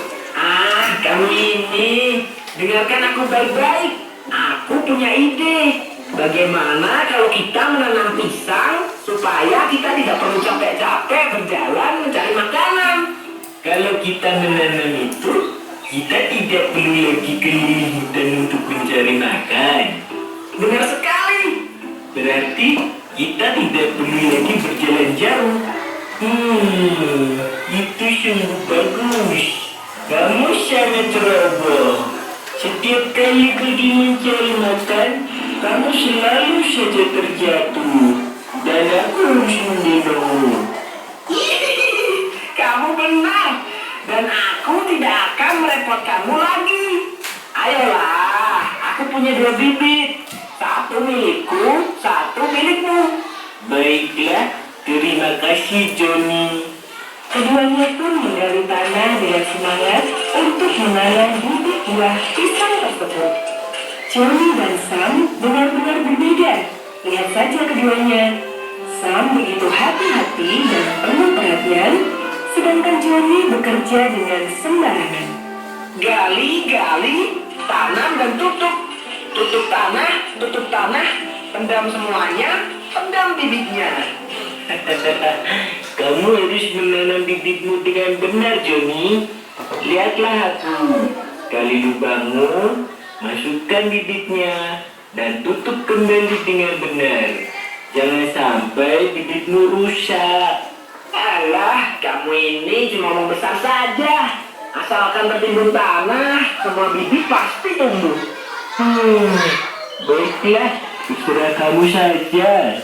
Kamu ini, dengarkan aku baik-baik. Aku punya ide. Bagaimana kalau kita menanam pisang supaya kita tidak perlu capek-capek berjalan mencari makanan? Kalau kita menanam itu, kita tidak perlu lagi keliling hutan untuk mencari makan. Benar sekali. Berarti kita tidak perlu lagi berjalan jauh. Itu sungguh bagus. Kamu sangat ceroboh. Setiap kali pergi mencari makan, kamu selalu saja terjatuh. Dan aku harus mendorongmu. Kamu benar. Dan aku tidak akan merepotkanmu lagi. Ayolah, aku punya 2 bibit. Satu milikku, satu milikmu. Baiklah, terima kasih Johnny. Keduanya pun menggali tanah dengan semangat untuk menanam bibit buah pisang tersebut. Johnny dan Sam benar-benar berbeda. Lihat saja keduanya. Sam begitu hati-hati dan penuh perhatian, sedangkan Johnny bekerja dengan sembarangan. Gali, tanam dan tutup. Tutup tanah, pendam semuanya, pendam bibitnya. Kamu harus menanam bibitmu dengan benar, Johnny. Lihatlah aku. Gali lubangmu, masukkan bibitnya, dan tutup kembali dengan benar. Jangan sampai bibitmu rusak. Alah, kamu ini cuma mau besar saja. Asalkan tertimbun tanah, semua bibit pasti tumbuh. Baiklah, terserah kamu saja.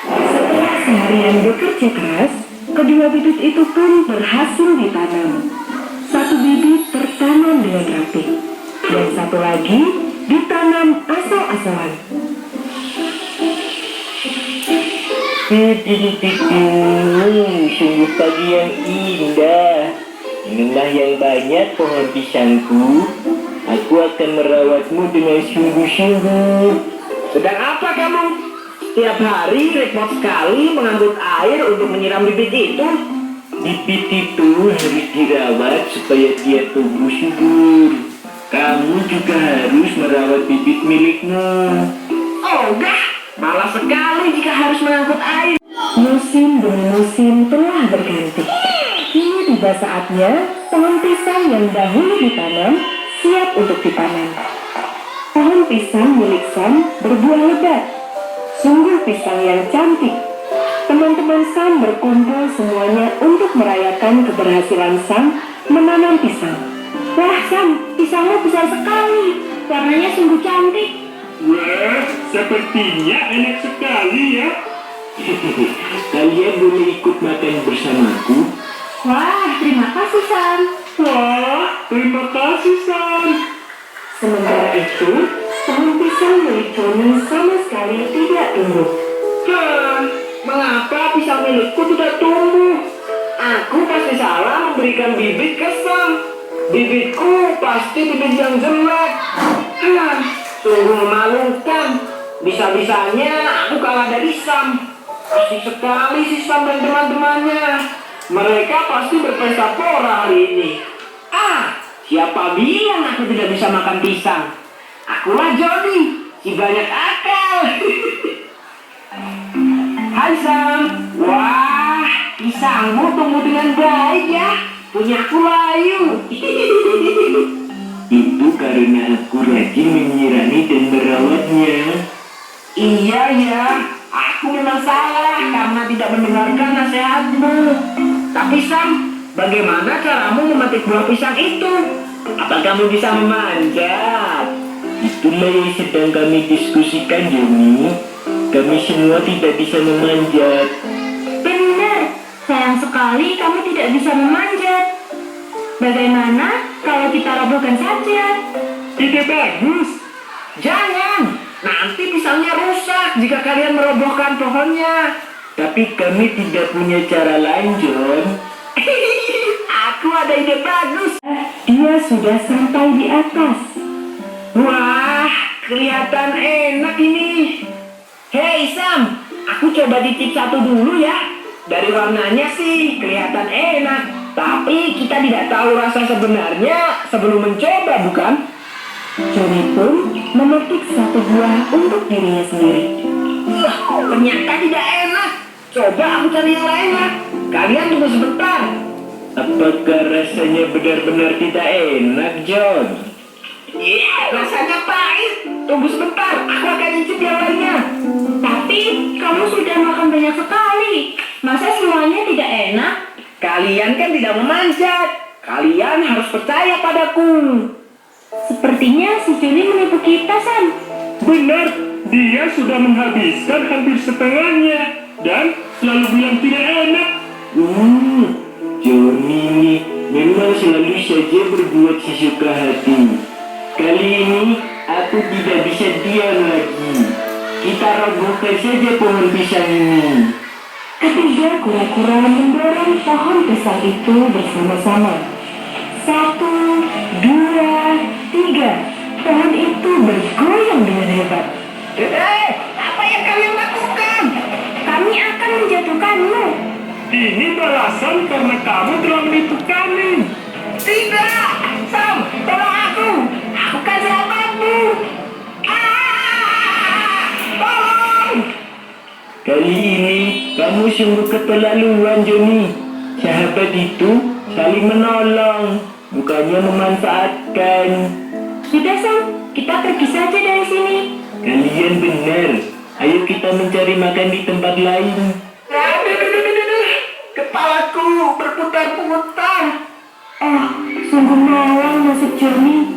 Setelah seharian bekerja keras, kedua bibit itu pun berhasil ditanam. Satu bibit tertanam dengan rapi, dan satu lagi ditanam asal-asalan. Sungguh pagi yang indah. Inilah yang banyak pohon pisangku. Aku akan merawatmu dengan sungguh-sungguh. Sedang apa kamu? Setiap hari repot sekali mengambil air untuk menyiram bibit itu. Bibit itu harus dirawat supaya dia tumbuh subur. Kamu juga harus merawat bibit milikmu. Oh enggak, malas sekali jika harus mengangkut air. Musim demi musim telah berganti. Kini tiba saatnya pohon pisang yang dahulu ditanam siap untuk dipanen. Pohon pisang milik Sam berbuah lebat. Sungguh pisang yang cantik. Teman-teman Sam berkumpul semuanya untuk merayakan keberhasilan Sam menanam pisang. Wah Sam, pisangmu besar sekali. Warnanya sungguh cantik. Wah, sepertinya enak sekali ya. Kalian boleh ikut makan bersamaku. Wah, terima kasih Sam. Wah, terima kasih, Sam. Sementara itu, pohon pisang milik Johnny sama sekali tidak tumbuh. Mengapa pisang milikku tidak tumbuh? Aku pasti salah memberikan bibit ke Sam. Bibitku pasti bibit yang jelek. Sungguh memalukan. Bisa-bisanya aku kalah dari Sam. Asik sekali si Sam dan teman-temannya. Mereka pasti berpesta pora hari ini. Siapa bilang aku tidak bisa makan pisang? Akulah Johnny, si banyak akal. Hai Sam. Wah, pisangmu tumbuh dengan baik ya. Punya aku layu. Itu karena aku rajin menyirami dan merawatnya. Iya ya, aku memang salah karena tidak mendengarkan nasihatmu. Tapi Sam, bagaimana caramu memetik buah pisang itu? Apa kamu bisa memanjat? Itulah yang sedang kami diskusikan, Johnny. Kami semua tidak bisa memanjat. Benar, sayang sekali kamu tidak bisa memanjat. Bagaimana kalau kita robohkan saja? Ide bagus. Jangan, nanti pisangnya rusak jika kalian merobohkan pohonnya. Tapi kami tidak punya cara lain, John. Aku ada ide bagus. Dia sudah sampai di atas. Wah, kelihatan enak ini. Hei Sam, aku coba dicip satu dulu ya. Dari warnanya sih kelihatan enak, tapi kita tidak tahu rasa sebenarnya sebelum mencoba, bukan? Johnny pun memetik satu buah untuk dirinya sendiri. Ternyata tidak enak. Coba aku cari yang lainnya. Kalian tunggu sebentar. Apakah rasanya benar-benar tidak enak, John? Rasanya pahit. Tunggu sebentar, aku akan icip yang lainnya. Tapi kamu sudah makan banyak sekali. Masa semuanya tidak enak? Kalian kan tidak memanjat. Kalian harus percaya padaku. Sepertinya si Johnny menipu kita, Sam. Benar, dia sudah menghabiskan hampir setengahnya dan selalu bilang tidak enak. Johnny ini memang selalu saja berbuat sesuka hati. Kali ini aku tidak bisa diam lagi. Kita robohkan saja pohon pisang ini. Ketiga kura-kura mendorong pohon pisang itu bersama-sama. 1, 2, 3. Pohon itu bergoyang dengan hebat. Apa yang kalian lakukan? Kami akan menjatuhkanmu. Ini balasan karena kamu telah menipu kami. Tidak, Sam, tolong aku. Aku kan sahabatmu. Tolong. Kali ini kamu sungguh keterlaluan, Johnny. Sahabat itu saling menolong, bukannya memanfaatkan. Sudah, Sam. Kita pergi saja dari sini. Kalian benar. Ayo kita mencari makan di tempat lain. Kepalaku berputar-putar. Sungguh malang nasib Johnny.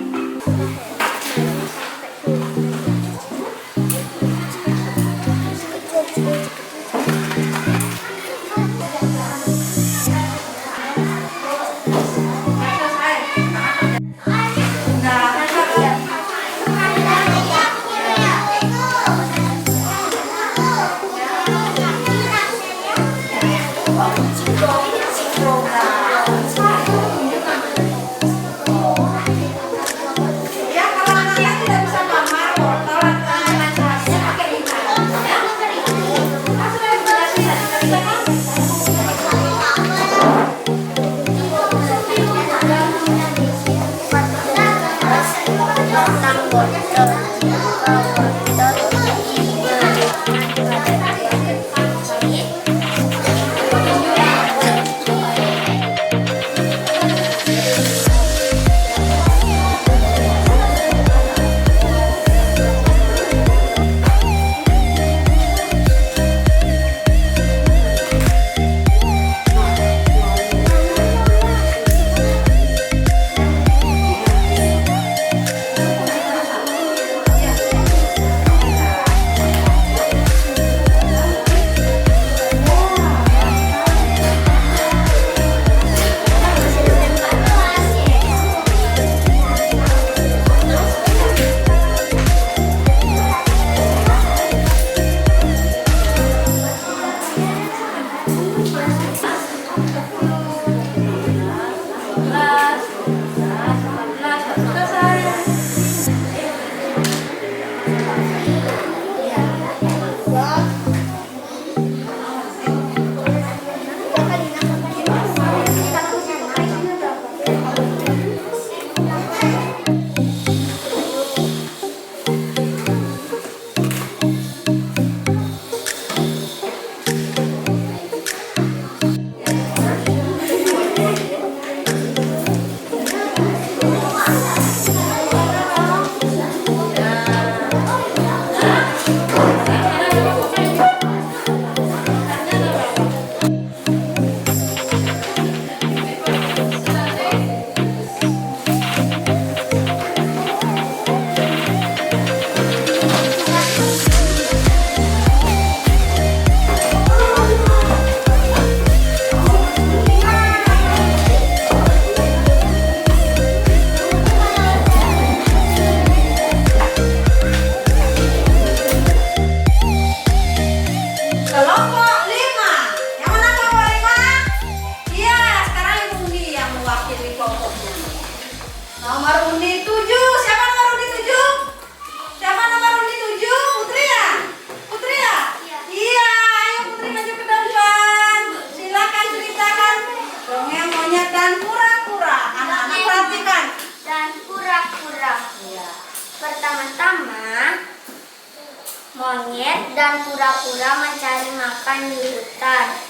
Monyet dan kura-kura mencari makan di hutan.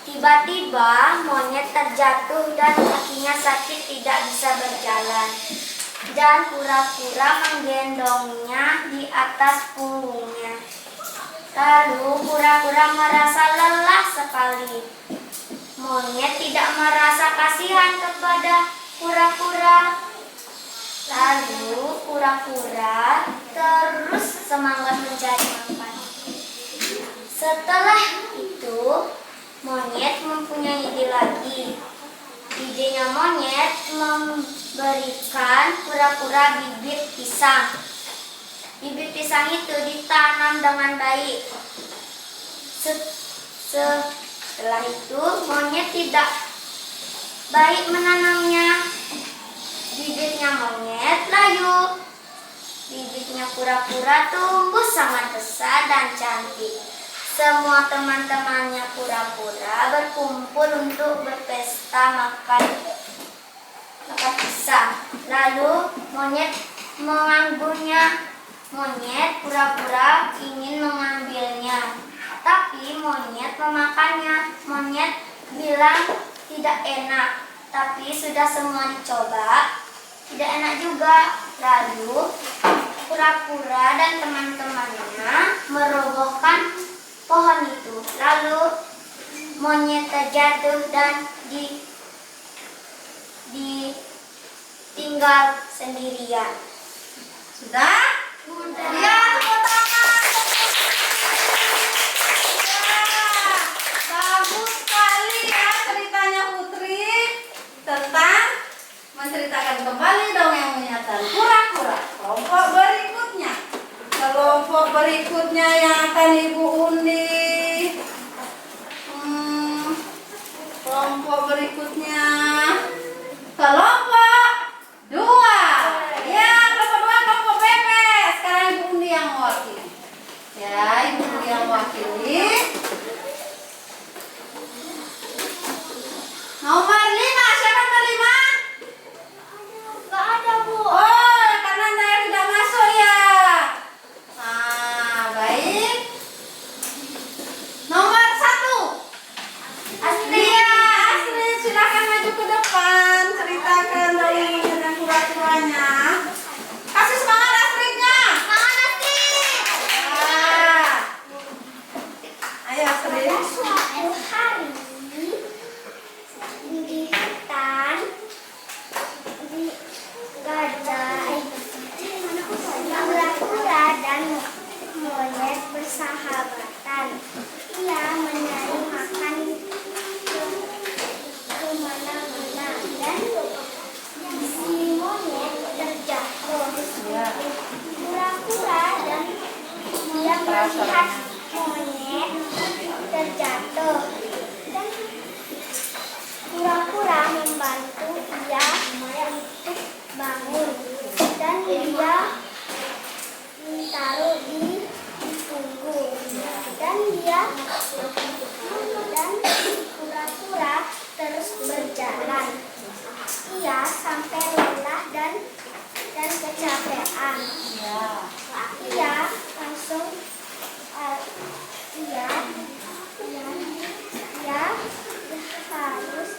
Tiba-tiba monyet terjatuh dan kakinya sakit tidak bisa berjalan. Dan kura-kura menggendongnya di atas punggungnya. Lalu kura-kura merasa lelah sekali. Monyet tidak merasa kasihan kepada kura-kura. Lalu kura-kura terus semangat mencari makan. Setelah itu, monyet mempunyai ide lagi. Idenya monyet memberikan kura-kura bibit pisang. Bibit pisang itu ditanam dengan baik. Setelah itu, monyet tidak baik menanamnya. Bibitnya monyet layu. Bibitnya kura-kura tumbuh sangat besar dan cantik. Semua teman-temannya kura-kura berkumpul untuk berpesta makan pisang. Lalu monyet mengambilnya. Monyet pura-pura ingin mengambilnya, tapi monyet memakannya. Monyet bilang tidak enak, tapi sudah semua dicoba, tidak enak juga. Lalu kura-kura dan teman-temannya merobohkan pohon itu. Lalu monyet terjatuh dan ditinggal sendirian. Sudah? Ya, tepuk tangan. Ya, bagus sekali ya ceritanya Putri tentang menceritakan kembali dongeng menyenangkan kura-kura. Kelompok berikutnya yang akan Ibu undi. Kelompok berikutnya kelompok 2. Ya, kelompok 2 kelompok bebek. Sekarang Ibu undi yang mewakili. Ya, Ibu undi yang mewakili. Nomor 5, siapa nomor 5? Gak ada, Bu. Oh, karena saya tidak masuk ya. Nah, baik. Nomor 1. Astria, Astrid, silakan maju ke depan. Ceritakan dongeng tentang kura-kuranya. Kasih semangat Astridnya. Semangat, Astrid. Ya. Ayo Astrid. Suatu hari di hutan, di gajah, kura-kura dan monyet bersahabatan. Ia mencari makan ke mana-mana dan si monyet terjatuh. Kura-kura dan dia melihat monyet terjatuh dan kura-kura membantu dia untuk bangun dan dia ditaruh di punggung dan kura-kura terus berjalan. Ia sampai lelah dan kecapean. Ia langsung ia harus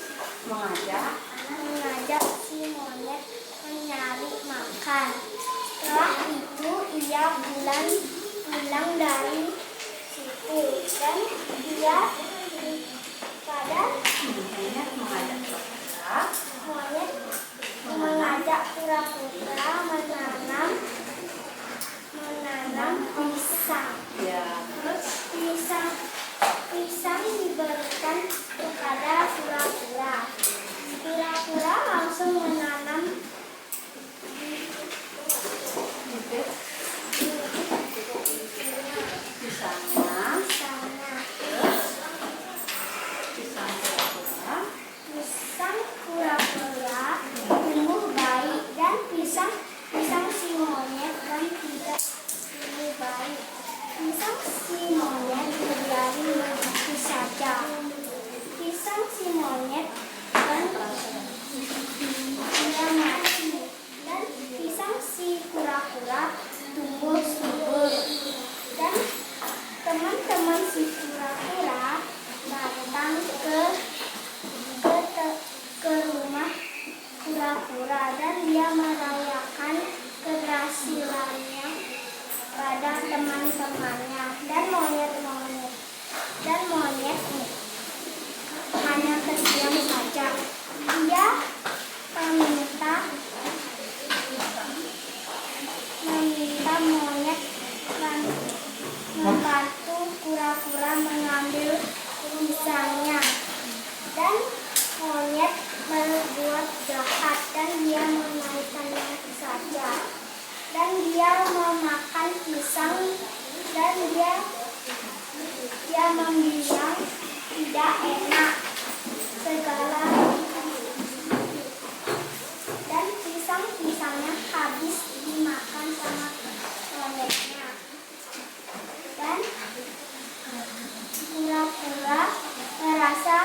mengajak si monyet mencari makan. Setelah itu ia pulang dari situ dan dia pada monyet mengajak kura-kura menanam pisang. Pisang diberikan kepada kura-kura. Kura-kura langsung menanam pisang kura-kura tumbuh baik dan pisang si monyet dan tidak tumbuh baik. Pisang si monyet berlari begitu saja. Pisang si monyet dan dia mati dan pisang si kura-kura tumbuh subur dan dan teman-temannya dan monyet-monyet. Dan monyet hanya terdiam saja. Dia meminta monyet membantu kura-kura mengambil pisangnya. Dan monyet berbuat jahat dan dia menaikkannya saja. Dan dia memakan pisang dan dia membilang tidak enak segala, dan pisangnya habis dimakan sama monyetnya. Dan kura-kura merasa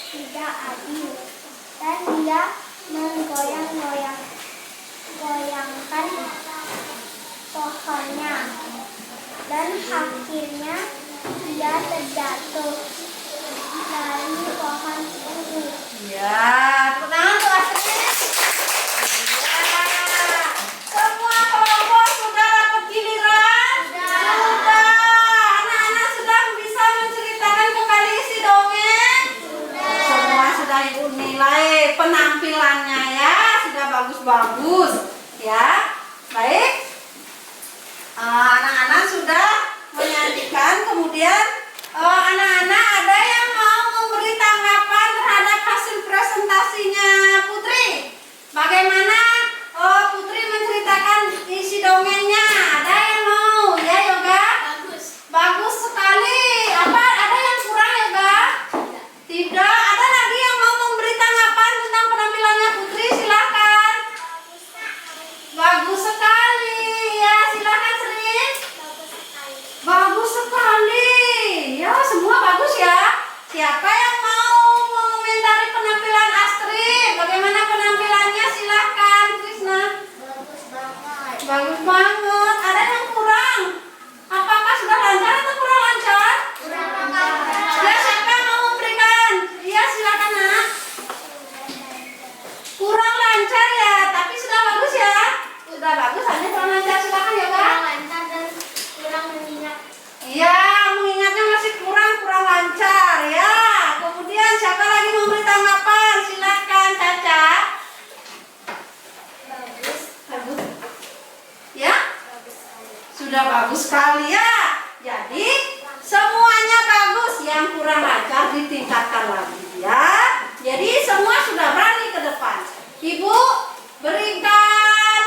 tidak adil dan dia menggoyangkan pohonnya, dan akhirnya dia terjatuh dari pohon itu. Ya, tepuk tangan tuh Astrid. Ya, semua kelompok sudah dapat giliran? Sudah. Anak-anak sudah bisa menceritakan kembali isi dongeng? Semua sudah ibu nilai penampilannya ya, sudah bagus-bagus. Ya, baik. Anak-anak sudah menyajikan, kemudian anak-anak ada yang mau memberi tanggapan terhadap hasil presentasinya Putri. Bagaimana Putri menceritakan isi dongengnya? Ada yang mau? Ya Yoga? Bagus sekali. Apa ada yang kurang Yoga? Tidak. Ada lagi yang mau memberi tanggapan tentang penampilannya Putri? Silakan. Bagus sekali. Ya, silakan Sri. Bagus sekali. Ya, semua bagus ya. Siapa yang mau mengomentari penampilan Astrid? Bagaimana penampilannya? Silakan, Krisna. Bagus banget. Bagus banget. Ada yang kurang? Apakah sudah lancar atau kurang lancar? Ya, siapa yang mau memberikan? Iya, silakan Nak. Kurang lancar ya, tapi sudah bagus ya. Sudah bagus, hanya kurang lancar. Silakan ya, Kak. Lancar dan kurang mengingat. Iya, mengingatnya masih kurang lancar ya. Kemudian siapa lagi memberi tanggapan? Silakan Caca. Bagus. Ya? Sudah bagus sekali ya. Jadi semuanya bagus, yang kurang lancar ditingkatkan lagi ya. Jadi semua sudah berani ke depan. Ibu berikan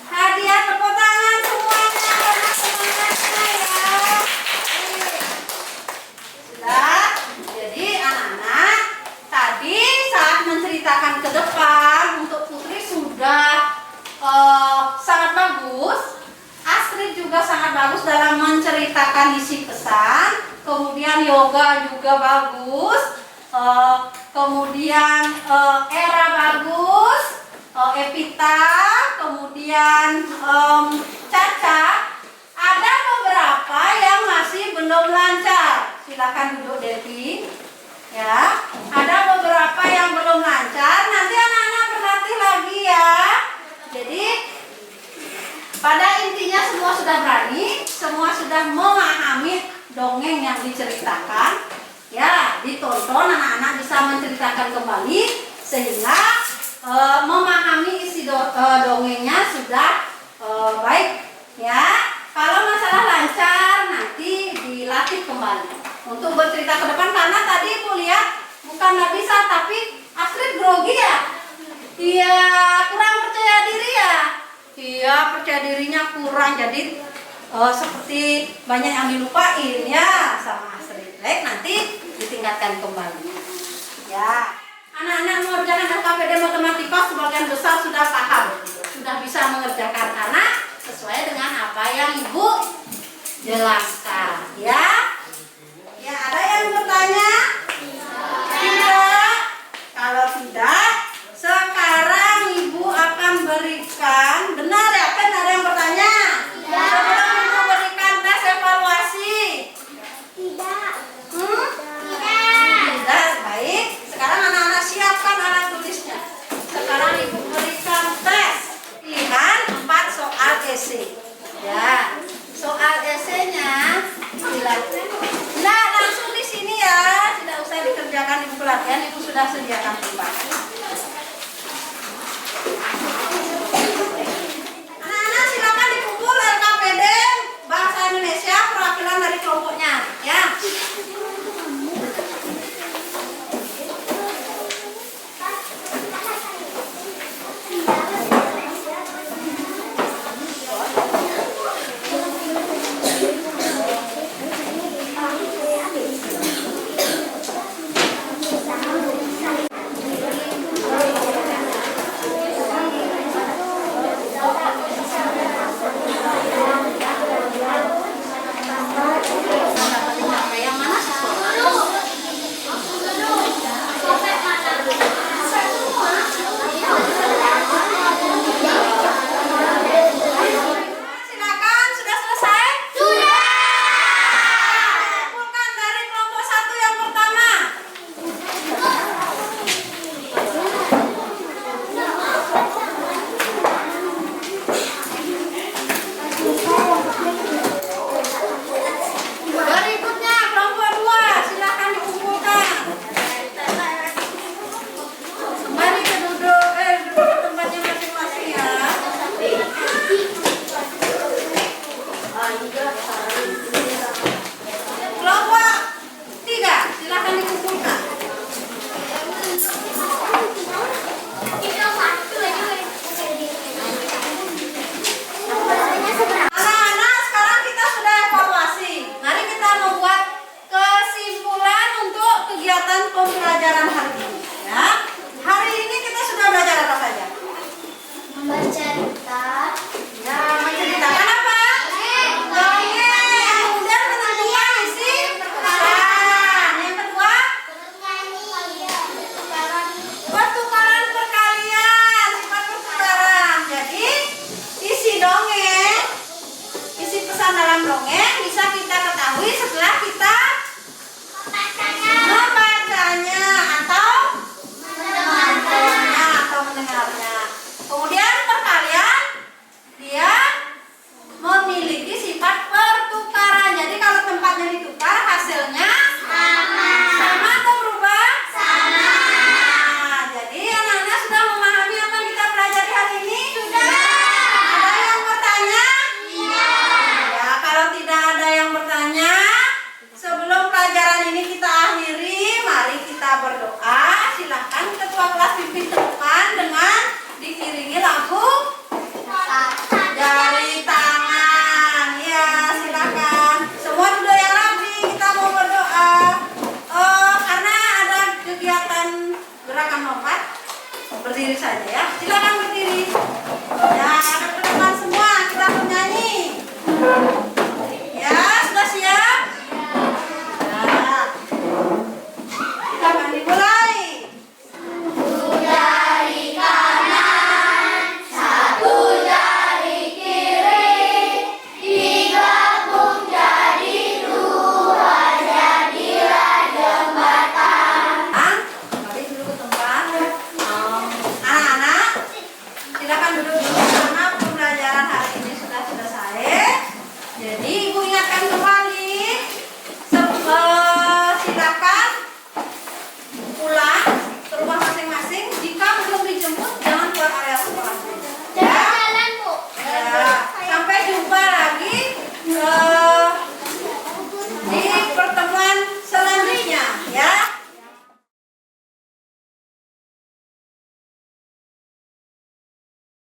hadiah tepuk tangan semuanya karena semangatnya ya. Sudah. Jadi anak-anak tadi saat menceritakan ke depan untuk Putri sudah sangat bagus. Astrid juga sangat bagus dalam menceritakan isi pesan. Kemudian Yoga juga bagus. Kemudian Era bagus. Evita, kemudian Caca. Ada beberapa yang masih belum lancar. Silakan duduk Devi. Ya, ada beberapa yang belum lancar. Nanti anak-anak berlatih lagi ya. Jadi pada intinya semua sudah berani, semua sudah memahami dongeng yang diceritakan. Ya, ditonton anak-anak bisa menceritakan kembali sehingga memahami isi dongengnya sudah baik. Ya, kalau masalah lancar nanti dilatih kembali untuk bercerita ke depan karena tadi Ibu lihat bukan nggak bisa tapi Astrid grogi ya. Iya, kurang percaya diri ya. Iya, percaya dirinya kurang jadi seperti banyak yang dilupain ya sama Astrid. Baik, nanti ditingkatkan kembali. Ya, anak-anak mengerjakan LKPD matematika sebagian besar sudah paham, sudah bisa mengerjakan karena sesuai dengan apa yang Ibu jelaskan. Ya, ya ada yang bertanya? Tidak. Kalau tidak, sekarang Ibu akan berikan. Benar ya? Kan ada yang bertanya? Sebelum Ibu berikan tes evaluasi. Tidak. Tidak. Baik. Sekarang anak-anak siapkan alat tulisnya. Sekarang Ibu berikan tes pilihan 4 soal esai. Kelompok 3, silakan dikumpulkan. Anak-anak, sekarang kita sudah evaluasi. Mari kita membuat kesimpulan untuk kegiatan pembelajaran hari ini. Ya, hari ini kita sudah belajar apa saja? Bercerita. Ya, menceritakan apa? Dongeng. Kemudian menentukan isi perkataan. Yang kedua, pertukaran perkalian, sifat pertukaran. Jadi, isi dongeng, isi pesan dalam dongeng bisa kita ketahui setelah kita membacanya atau mendengarnya. Kemudian perkalian dia memiliki sifat pertukaran. Jadi kalau tempatnya ditukar hasilnya sama atau berubah? Sama. Nah, jadi anak-anak sudah memahami apa yang kita pelajari hari ini? Sudah. Ada yang bertanya? Iya. Ya, kalau tidak ada yang bertanya, sebelum pelajaran ini kita akhiri, mari kita berdoa. Silakan ketua kelas pimpin ke depan dengan diiringi lagu jari tangan. Ya, silakan. Semua duduk yang rapi, kita mau berdoa. Karena ada kegiatan gerakan lompat, berdiri saja ya. Silakan berdiri. Ya, teman-teman semua kita bernyanyi. Ya, sudah siap? Ya. Silakan dimulai. Mari duduk ke tempat. Anak-anak, silakan duduk dulu karena pembelajaran hari ini sudah selesai. Jadi